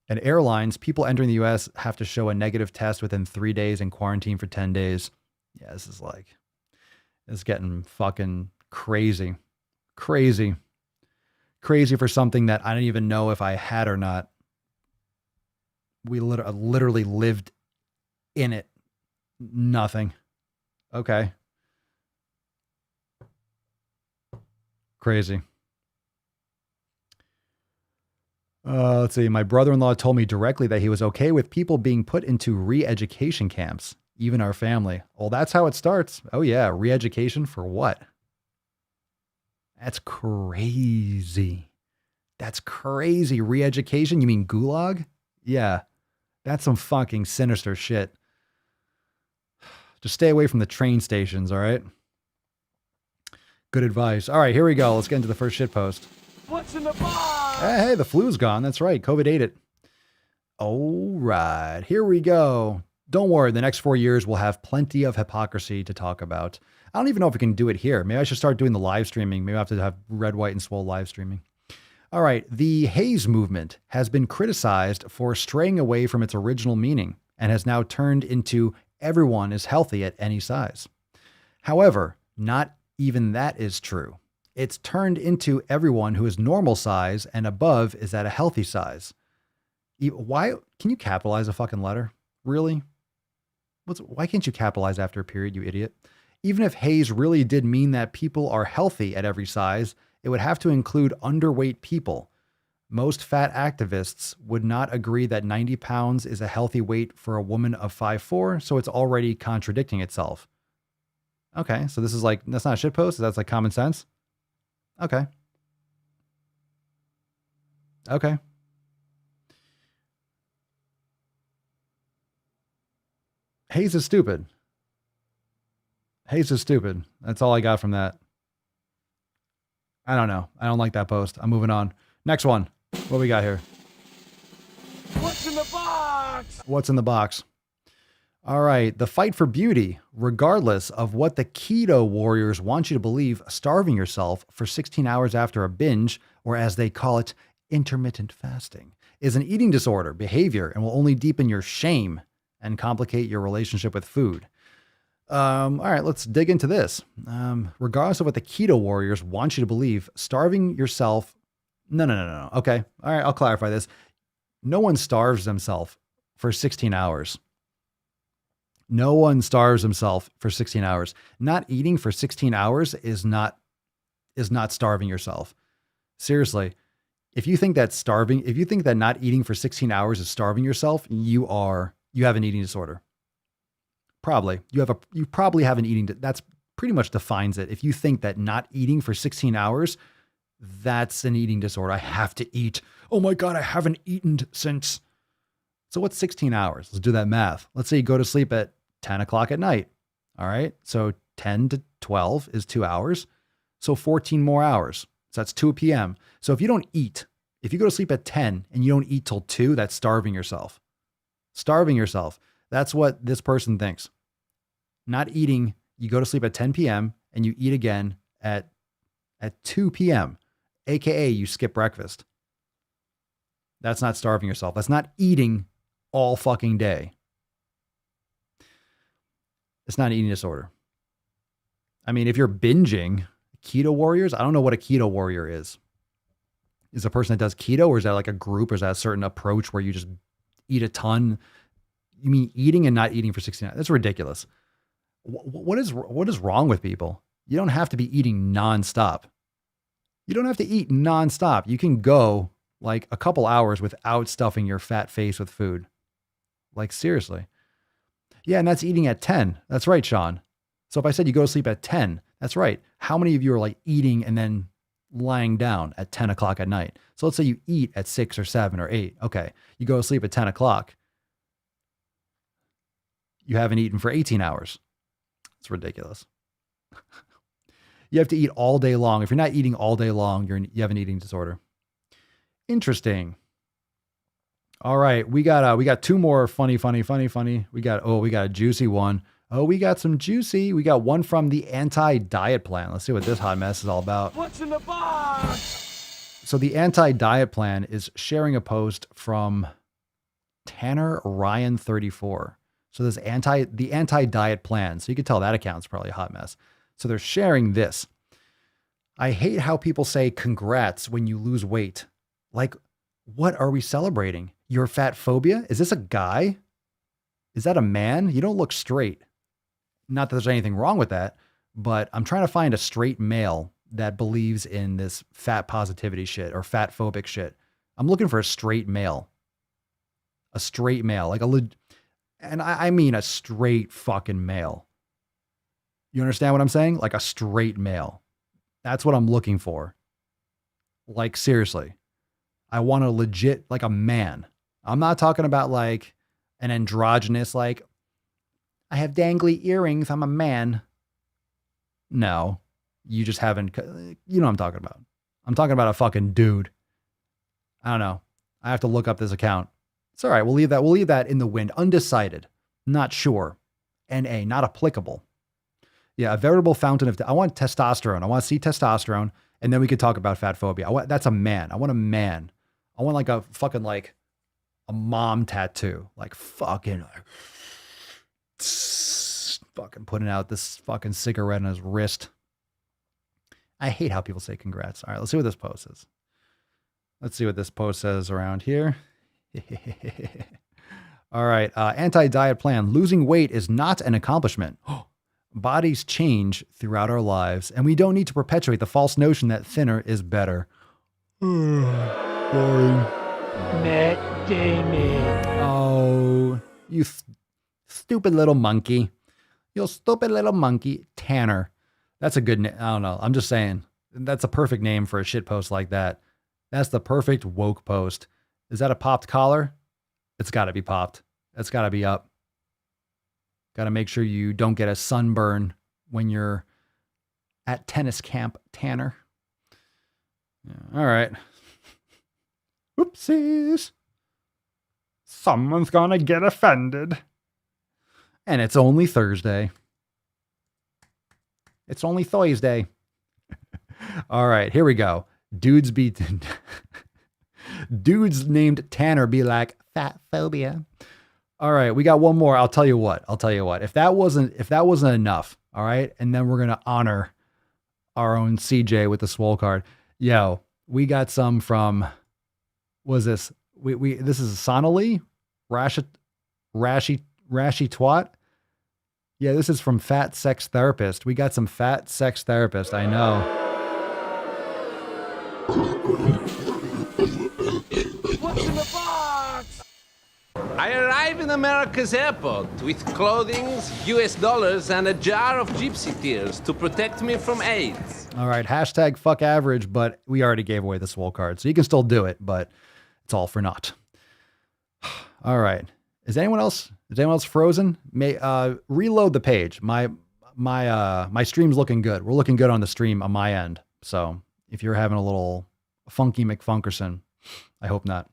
And airlines, people entering the U.S. have to show a negative test within 3 days and quarantine for 10 days. Yeah, it's getting fucking crazy. Crazy for something that I don't even know if I had or not. We literally lived in it. Nothing. Okay. Crazy. Let's see. My brother-in-law told me directly that he was okay with people being put into re-education camps, even our family. Well, that's how it starts. Oh yeah. Re-education for what? That's crazy. Re-education? You mean gulag? Yeah. That's some fucking sinister shit. Just stay away from the train stations, all right? Good advice. All right, here we go. Let's get into the first shit post. What's in the box? Hey, the flu's gone. That's right. COVID ate it. All right, here we go. Don't worry. The next 4 years, we'll have plenty of hypocrisy to talk about. I don't even know if we can do it here. Maybe I should start doing the live streaming. Maybe I have to have Red, White, and Swole live streaming. All right, the Haze movement has been criticized for straying away from its original meaning and has now turned into everyone is healthy at any size. However, not even that is true. It's turned into everyone who is normal size and above is at a healthy size. Why can you capitalize a fucking letter? Really? Why can't you capitalize after a period, you idiot? Even if Haze really did mean that people are healthy at every size, it would have to include underweight people. Most fat activists would not agree that 90 pounds is a healthy weight for a woman of 5'4", so it's already contradicting itself. Okay, so this is like, that's not a shit post? That's like common sense? Okay. Haze is stupid. That's all I got from that. I don't know. I don't like that post. I'm moving on. Next one. What we got here? What's in the box? All right. The fight for beauty, regardless of what the keto warriors want you to believe, starving yourself for 16 hours after a binge, or as they call it, intermittent fasting, is an eating disorder behavior and will only deepen your shame and complicate your relationship with food. All right, let's dig into this. Regardless of what the keto warriors want you to believe, starving yourself. No. Okay. All right. I'll clarify this. No one starves themselves for 16 hours. No one starves himself for 16 hours. Not eating for 16 hours is not starving yourself. Seriously. If you think that not eating for 16 hours is starving yourself, you have an eating disorder. Probably. You probably have an eating. That's pretty much defines it. If you think that not eating for 16 hours, that's an eating disorder. I have to eat. Oh my God, I haven't eaten since. So what's 16 hours? Let's do that math. Let's say you go to sleep at 10 o'clock at night. All right. So 10 to 12 is 2 hours. So 14 more hours. So that's 2 p.m. So if you don't eat, if you go to sleep at 10 and you don't eat till 2, that's starving yourself. Starving yourself. That's what this person thinks. Not eating, you go to sleep at 10 p.m. and you eat again at 2 p.m., AKA you skip breakfast. That's not starving yourself. That's not eating all fucking day. It's not an eating disorder. I mean, if you're binging, keto warriors, I don't know what a keto warrior is. Is a person that does keto, or is that like a group, or is that a certain approach where you just eat a ton? You mean eating and not eating for 16 hours? That's ridiculous. What is wrong with people? You don't have to be eating nonstop. You don't have to eat nonstop. You can go like a couple hours without stuffing your fat face with food. Like seriously. Yeah, and that's eating at 10. That's right, Sean. So if I said you go to sleep at 10, that's right. How many of you are like eating and then lying down at 10 o'clock at night? So let's say you eat at 6 or 7 or 8. Okay. You go to sleep at 10 o'clock. You haven't eaten for 18 hours. It's ridiculous. You have to eat all day long. If you're not eating all day long, you have an eating disorder. Interesting. All right. We got two more funny. We got a juicy one. Oh, we got some juicy. We got one from the anti-diet plan. Let's see what this hot mess is all about. What's in the box? So the anti-diet plan is sharing a post from Tanner Ryan 34. So this the anti-diet plan. So you can tell that account's probably a hot mess. So they're sharing this. I hate how people say congrats when you lose weight. Like, what are we celebrating? Your fat phobia? Is this a guy? Is that a man? You don't look straight. Not that there's anything wrong with that, but I'm trying to find a straight male that believes in this fat positivity shit or fat phobic shit. I'm looking for a straight male. A straight male. And I mean a straight fucking male. You understand what I'm saying? Like a straight male. That's what I'm looking for. Like, seriously. I want a legit, like a man. I'm not talking about like an androgynous, like, I have dangly earrings, I'm a man. No, you just haven't, you know what I'm talking about. I'm talking about a fucking dude. I don't know. I have to look up this account. It's all right. We'll leave that in the wind. Undecided. Not sure. NA, not applicable. Yeah, a veritable fountain of, I want testosterone. I want to see testosterone, and then we could talk about fat phobia. That's a man. I want a man. I want like a fucking like a mom tattoo. Like fucking putting out this fucking cigarette on his wrist. I hate how people say congrats. All right, let's see what this post is. Let's see what this post says around here. All right, anti-diet plan. Losing weight is not an accomplishment. Bodies change throughout our lives, and we don't need to perpetuate the false notion that thinner is better. Boring. Matt Damon. Oh, you stupid little monkey. You stupid little monkey. Tanner. That's a good name. I don't know. I'm just saying. That's a perfect name for a shit post like that. That's the perfect woke post. Is that a popped collar? It's got to be popped. It's got to be up. Got to make sure you don't get a sunburn when you're at tennis camp, Tanner. Yeah, all right. Oopsies. Someone's gonna get offended. And it's only Thursday. It's only Thursday. All right, here we go. Dudes named Tanner be like, fat phobia. All right, we got one more. I'll tell you what. If that wasn't enough, all right, and then we're gonna honor our own CJ with the Swole card. Yo, we got some from. Was this? This is Sonali, Rashi twat. Yeah, this is from Fat Sex Therapist. We got some Fat Sex Therapist. I know. What's in the box? I arrive in America's airport with clothing, US dollars, and a jar of gypsy tears to protect me from AIDS. All right, hashtag fuck average, but we already gave away the Swole card, so you can still do it, but it's all for naught. All right. Is anyone else frozen? Reload the page. My stream's looking good. We're looking good on the stream on my end. So if you're having a little funky McFunkerson, I hope not.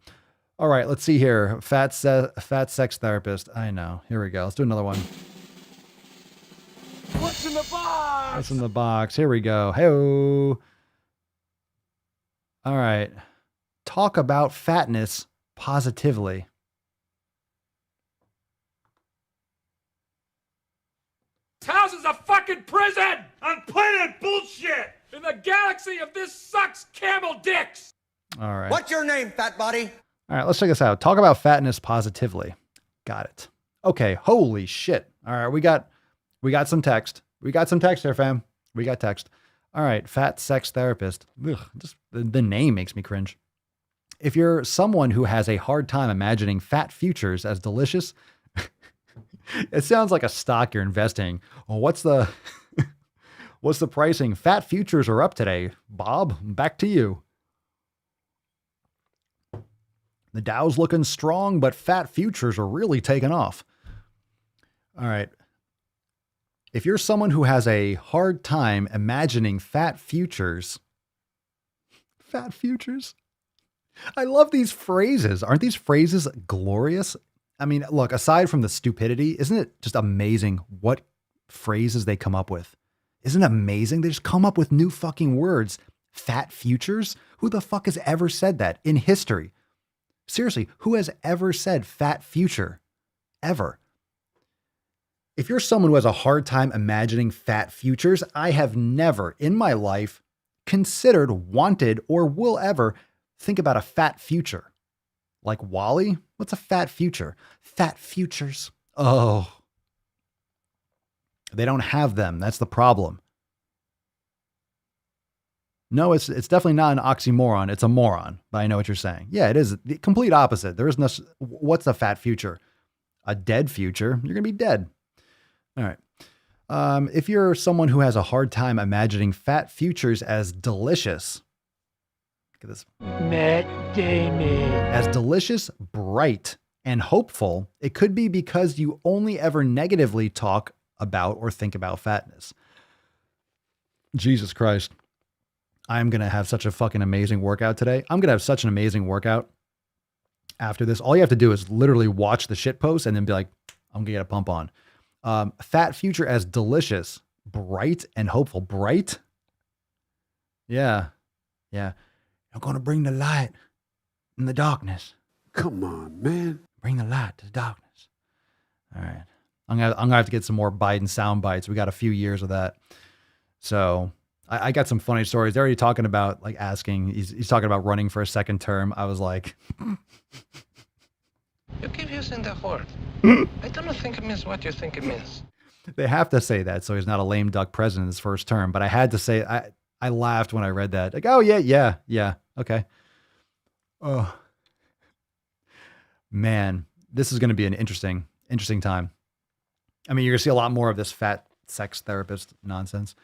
All right, let's see here. Fat Sex Therapist. I know. Here we go. Let's do another one. What's in the box? What's in the box? Here we go. Hey-o. All right. Talk about fatness positively. house is a fucking prison! On planet bullshit! In the galaxy of this sucks camel dicks! All right. What's your name, fat body? All right, let's check this out. Talk about fatness positively. Got it. Okay, holy shit. All right, we got some text. We got some text here, fam. We got text. All right, fat sex therapist. Ugh, just the name makes me cringe. If you're someone who has a hard time imagining fat futures as delicious, it sounds like a stock you're investing. Well, what's the pricing? Fat futures are up today. Bob, back to you. The Dow's looking strong, but fat futures are really taking off. All right. If you're someone who has a hard time imagining fat futures. I love these phrases. Aren't these phrases glorious? I mean, look, aside from the stupidity, isn't it just amazing what phrases they come up with? Isn't it amazing? They just come up with new fucking words. Fat futures? Who the fuck has ever said that in history? Seriously, who has ever said fat future? Ever? If you're someone who has a hard time imagining fat futures, I have never in my life considered, wanted, or will ever think about a fat future. Like Wally? What's a fat future? Fat futures. Oh. They don't have them. That's the problem. No, it's definitely not an oxymoron. It's a moron, but I know what you're saying. Yeah, it is the complete opposite. There is no, what's a fat future? A dead future. You're going to be dead. All right. If you're someone who has a hard time imagining fat futures as delicious, look at this. Matt Damon. As delicious, bright, and hopeful, it could be because you only ever negatively talk about or think about fatness. Jesus Christ. I'm going to have such a fucking amazing workout today. I'm going to have such an amazing workout after this. All you have to do is literally watch the shit post and then be like, I'm going to get a pump on. Fat future as delicious, bright, and hopeful. Bright? Yeah. Yeah. I'm going to bring the light in the darkness. Come on, man. Bring the light to the darkness. All right. I'm gonna have to get some more Biden sound bites. We got a few years of that. So I got some funny stories. They're already talking about like asking, he's talking about running for a second term. I was like, You keep using that word. I don't think it means what you think it means. they have to say that so he's not a lame duck president in his first term. But I had to say, I laughed when I read that. Like, oh yeah. Okay. Oh man, this is going to be an interesting time. I mean, you're going to see a lot more of this fat sex therapist nonsense.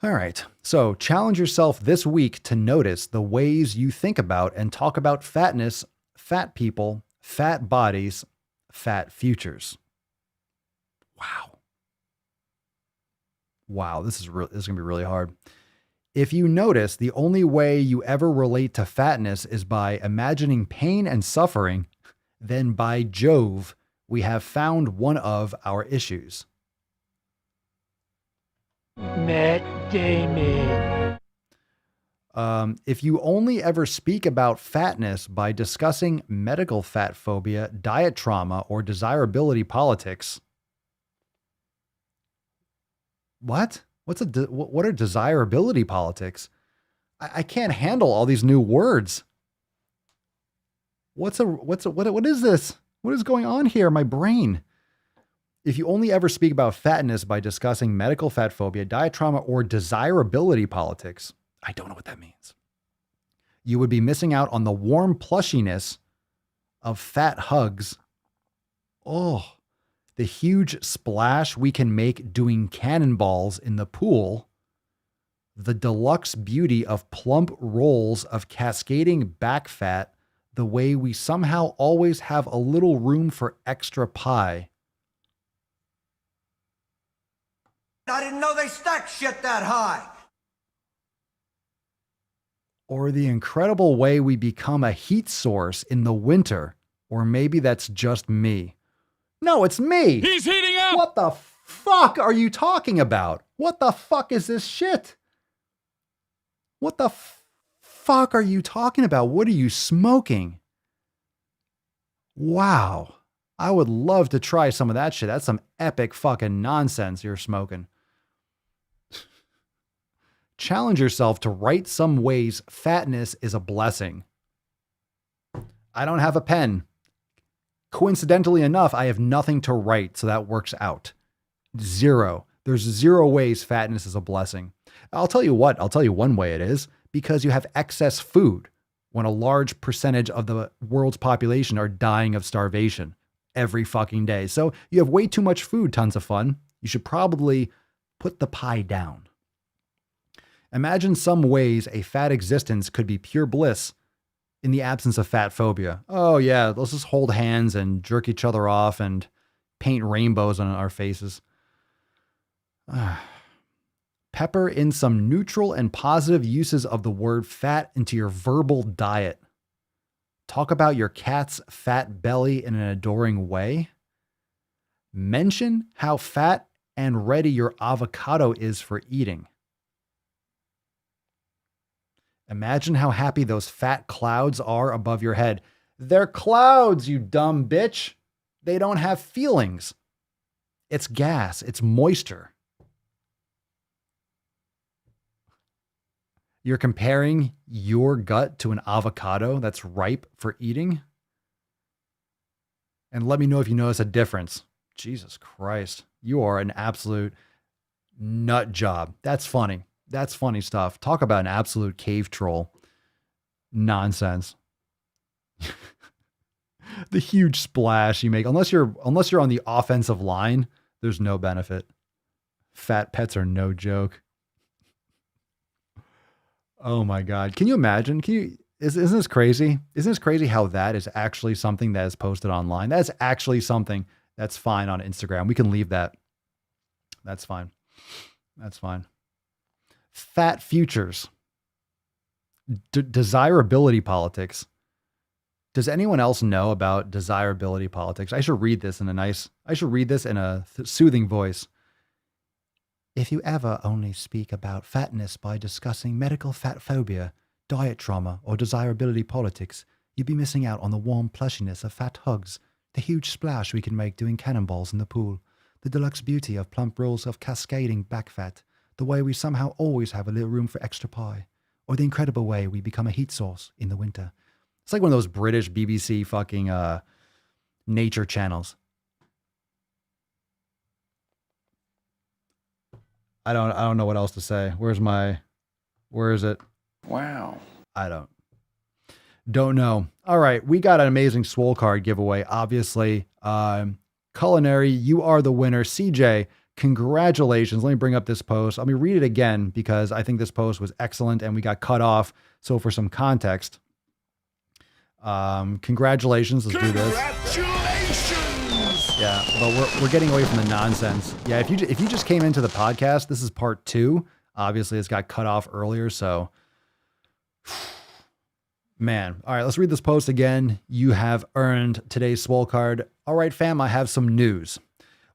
All right. So challenge yourself this week to notice the ways you think about and talk about fatness, fat people, fat bodies, fat futures. Wow. This is going to be really hard. If you notice, the only way you ever relate to fatness is by imagining pain and suffering, then by Jove, we have found one of our issues. Matt Damon. If you only ever speak about fatness by discussing medical fat phobia, diet trauma, or desirability politics. What? What are desirability politics? I can't handle all these new words. What is this? What is going on here? My brain. If you only ever speak about fatness by discussing medical fat phobia, diet trauma, or desirability politics, I don't know what that means. You would be missing out on the warm plushiness of fat hugs. Oh, the huge splash we can make doing cannonballs in the pool. The deluxe beauty of plump rolls of cascading back fat. The way we somehow always have a little room for extra pie. I didn't know they stacked shit that high. Or the incredible way we become a heat source in the winter. Or maybe that's just me. No, it's me. He's heating up! What the fuck are you talking about? What the fuck is this shit? What the fuck are you talking about? What are you smoking? Wow. I would love to try some of that shit. That's some epic fucking nonsense you're smoking. Challenge yourself to write some ways fatness is a blessing. I don't have a pen. Coincidentally enough, I have nothing to write, so that works out. Zero. There's 0 ways fatness is a blessing. I'll tell you what, I'll tell you one way it is, because you have excess food when a large percentage of the world's population are dying of starvation every fucking day. So you have way too much food, tons of fun. You should probably put the pie down. Imagine some ways a fat existence could be pure bliss in the absence of fat phobia. Oh yeah, let's just hold hands and jerk each other off and paint rainbows on our faces. Pepper in some neutral and positive uses of the word fat into your verbal diet. Talk about your cat's fat belly in an adoring way. Mention how fat and ready your avocado is for eating. Imagine how happy those fat clouds are above your head. They're clouds, you dumb bitch. They don't have feelings. It's gas. It's moisture. You're comparing your gut to an avocado that's ripe for eating? And let me know if you notice a difference. Jesus Christ. You are an absolute nut job. That's funny. That's funny stuff. Talk about an absolute cave troll. Nonsense. The huge splash you make, unless you're on the offensive line, there's no benefit. Fat pets are no joke. Oh my God. Can you imagine? Isn't this crazy? Isn't this crazy how that is actually something that is posted online? That's actually something that's fine on Instagram. We can leave that. That's fine. That's fine. Fat futures. Desirability politics. Does anyone else know about desirability politics? I should read this in a soothing voice. If you ever only speak about fatness by discussing medical fat phobia, diet trauma, or desirability politics, you'd be missing out on the warm plushiness of fat hugs, the huge splash we can make doing cannonballs in the pool, the deluxe beauty of plump rolls of cascading back fat, the way we somehow always have a little room for extra pie, or the incredible way we become a heat source in the winter. It's like one of those British BBC fucking nature channels. I don't know what else to say. Where is it? Wow. I don't know. All right. We got an amazing Swole card giveaway. Obviously, Culinary, you are the winner. CJ, congratulations. Let me bring up this post. Let me read it again because I think this post was excellent and we got cut off. So for some context, congratulations. Let's do this. Congratulations! Yeah, but we're getting away from the nonsense. Yeah, if you just came into the podcast, this is part 2. Obviously, it's got cut off earlier, so man. All right, let's read this post again. You have earned today's Swole card. All right, fam, I have some news.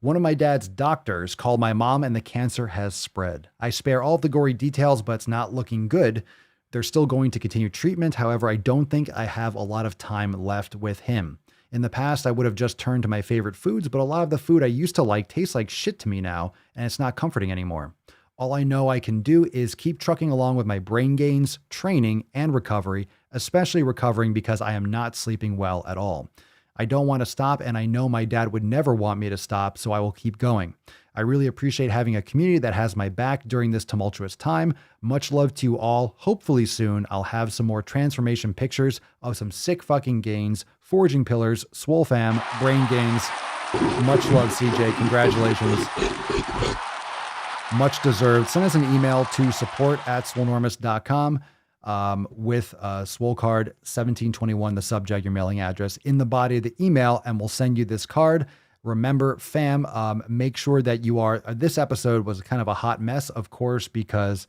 One of my dad's doctors called my mom and the cancer has spread. I spare all of the gory details, but it's not looking good. They're still going to continue treatment. However, I don't think I have a lot of time left with him. In the past, I would have just turned to my favorite foods, but a lot of the food I used to like tastes like shit to me now, and it's not comforting anymore. All I know I can do is keep trucking along with my brain gains, training, and recovery, especially recovering because I am not sleeping well at all. I don't want to stop, and I know my dad would never want me to stop, so I will keep going. I really appreciate having a community that has my back during this tumultuous time. Much love to you all. Hopefully soon I'll have some more transformation pictures of some sick fucking gains, forging pillars, Swole fam, brain gains. Much love, CJ. Congratulations. Much deserved. Send us an email to support@swolenormous.com with Swole card 1721, the subject, your mailing address in the body of the email, and we'll send you this card. Remember, fam, make sure that you are, this episode was kind of a hot mess, of course, because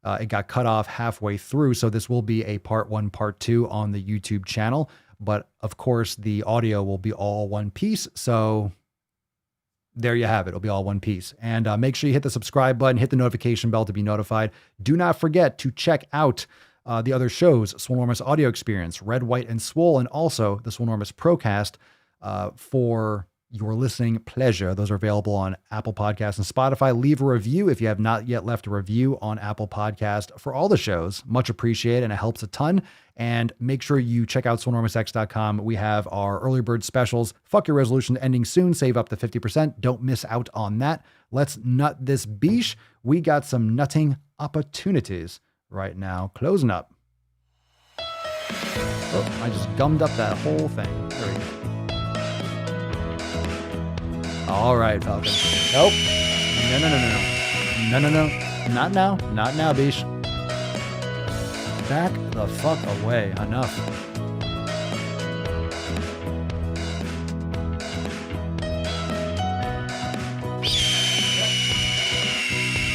it got cut off halfway through. So this will be a part 1, part 2 on the YouTube channel. But of course, the audio will be all one piece. So there you have it. It'll be all one piece. And make sure you hit the subscribe button, hit the notification bell to be notified. Do not forget to check out the other shows, Swolenormous Audio Experience, Red, White, and Swole, and also the Swolenormous Procast. for your listening pleasure. Those are available on Apple Podcasts and Spotify. Leave a review if you have not yet left a review on Apple Podcast for all the shows. Much appreciated, and it helps a ton. And make sure you check out swolenormousx.com. We have our early bird specials. Fuck your resolution ending soon. Save up to 50%. Don't miss out on that. Let's nut this beesh. We got some nutting opportunities right now. Closing up. Oh, I just gummed up that whole thing. There we go. All right, Falcon. Nope. No. Not now. Not now, Beesh. Back the fuck away. Enough.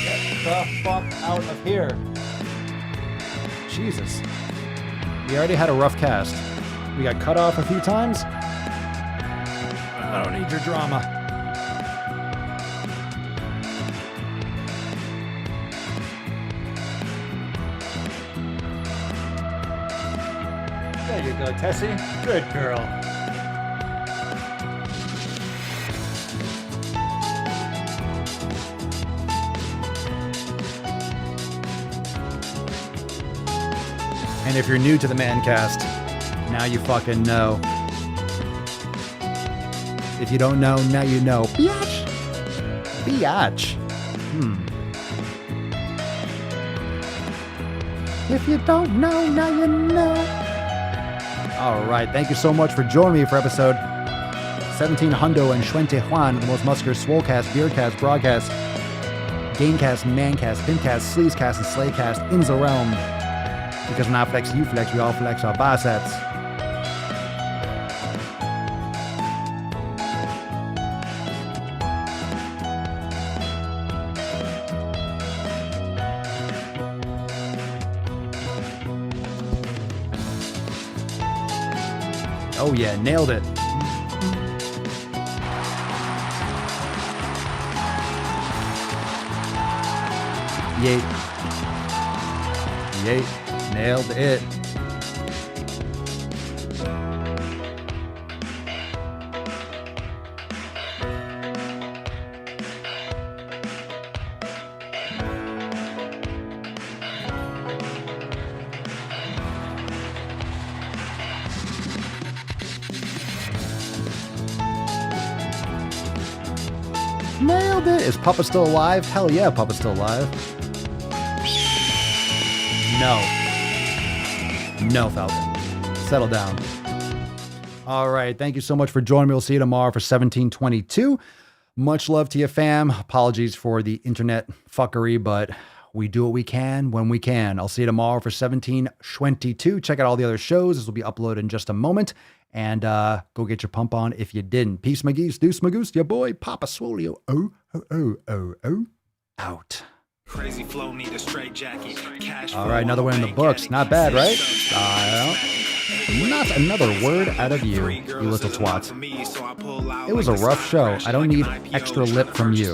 Get the fuck out of here. Jesus. We already had a rough cast. We got cut off a few times. I don't need your drama. There you go, Tessie. Good girl. And if you're new to the Mancast, now you fucking know. If you don't know, now you know. Biatch. Biatch. If you don't know, now you know. All right. Thank you so much for joining me for episode 17 Hundo and Schwente Juan, the most muscular Swolecast, Beardcast, Broadcast, Gamecast, Mancast, Pimpcast, Sleazecast, and Slaycast in the realm. Because when I flex, you flex, we all flex our biceps. Oh yeah, nailed it. Yay. Yay. Nailed it. Nailed it. Is Papa still alive? Hell yeah, Papa's still alive. No, Falcon. Settle down. All right. Thank you so much for joining me. We'll see you tomorrow for 1722. Much love to you, fam. Apologies for the internet fuckery, but we do what we can when we can. I'll see you tomorrow for 1722. Check out all the other shows. This will be uploaded in just a moment. And go get your pump on if you didn't. Peace, my geese. Deuce, my goose. Your boy, Papa Swolio. Out. Crazy flow, need a straight jacket. Cash all right, another one in the books. Not bad, right? Not another word out of you, you little twat. It was a rough show. I don't need extra lip from you.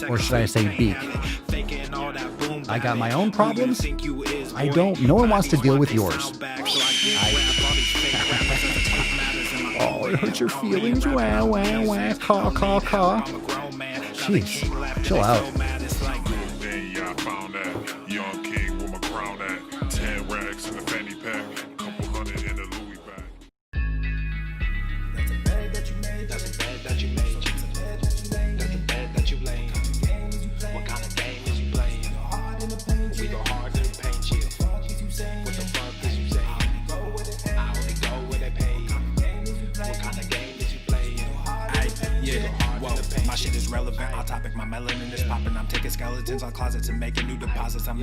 Or should I say beak? I got my own problems. I don't. No one wants to deal with yours. Oh, it hurts your feelings. Wah, wah, wah. Caw, caw, caw. Jeez, chill out. My shit is relevant, off topic, my melanin is popping. I'm taking skeletons out closets and making new deposits. I'm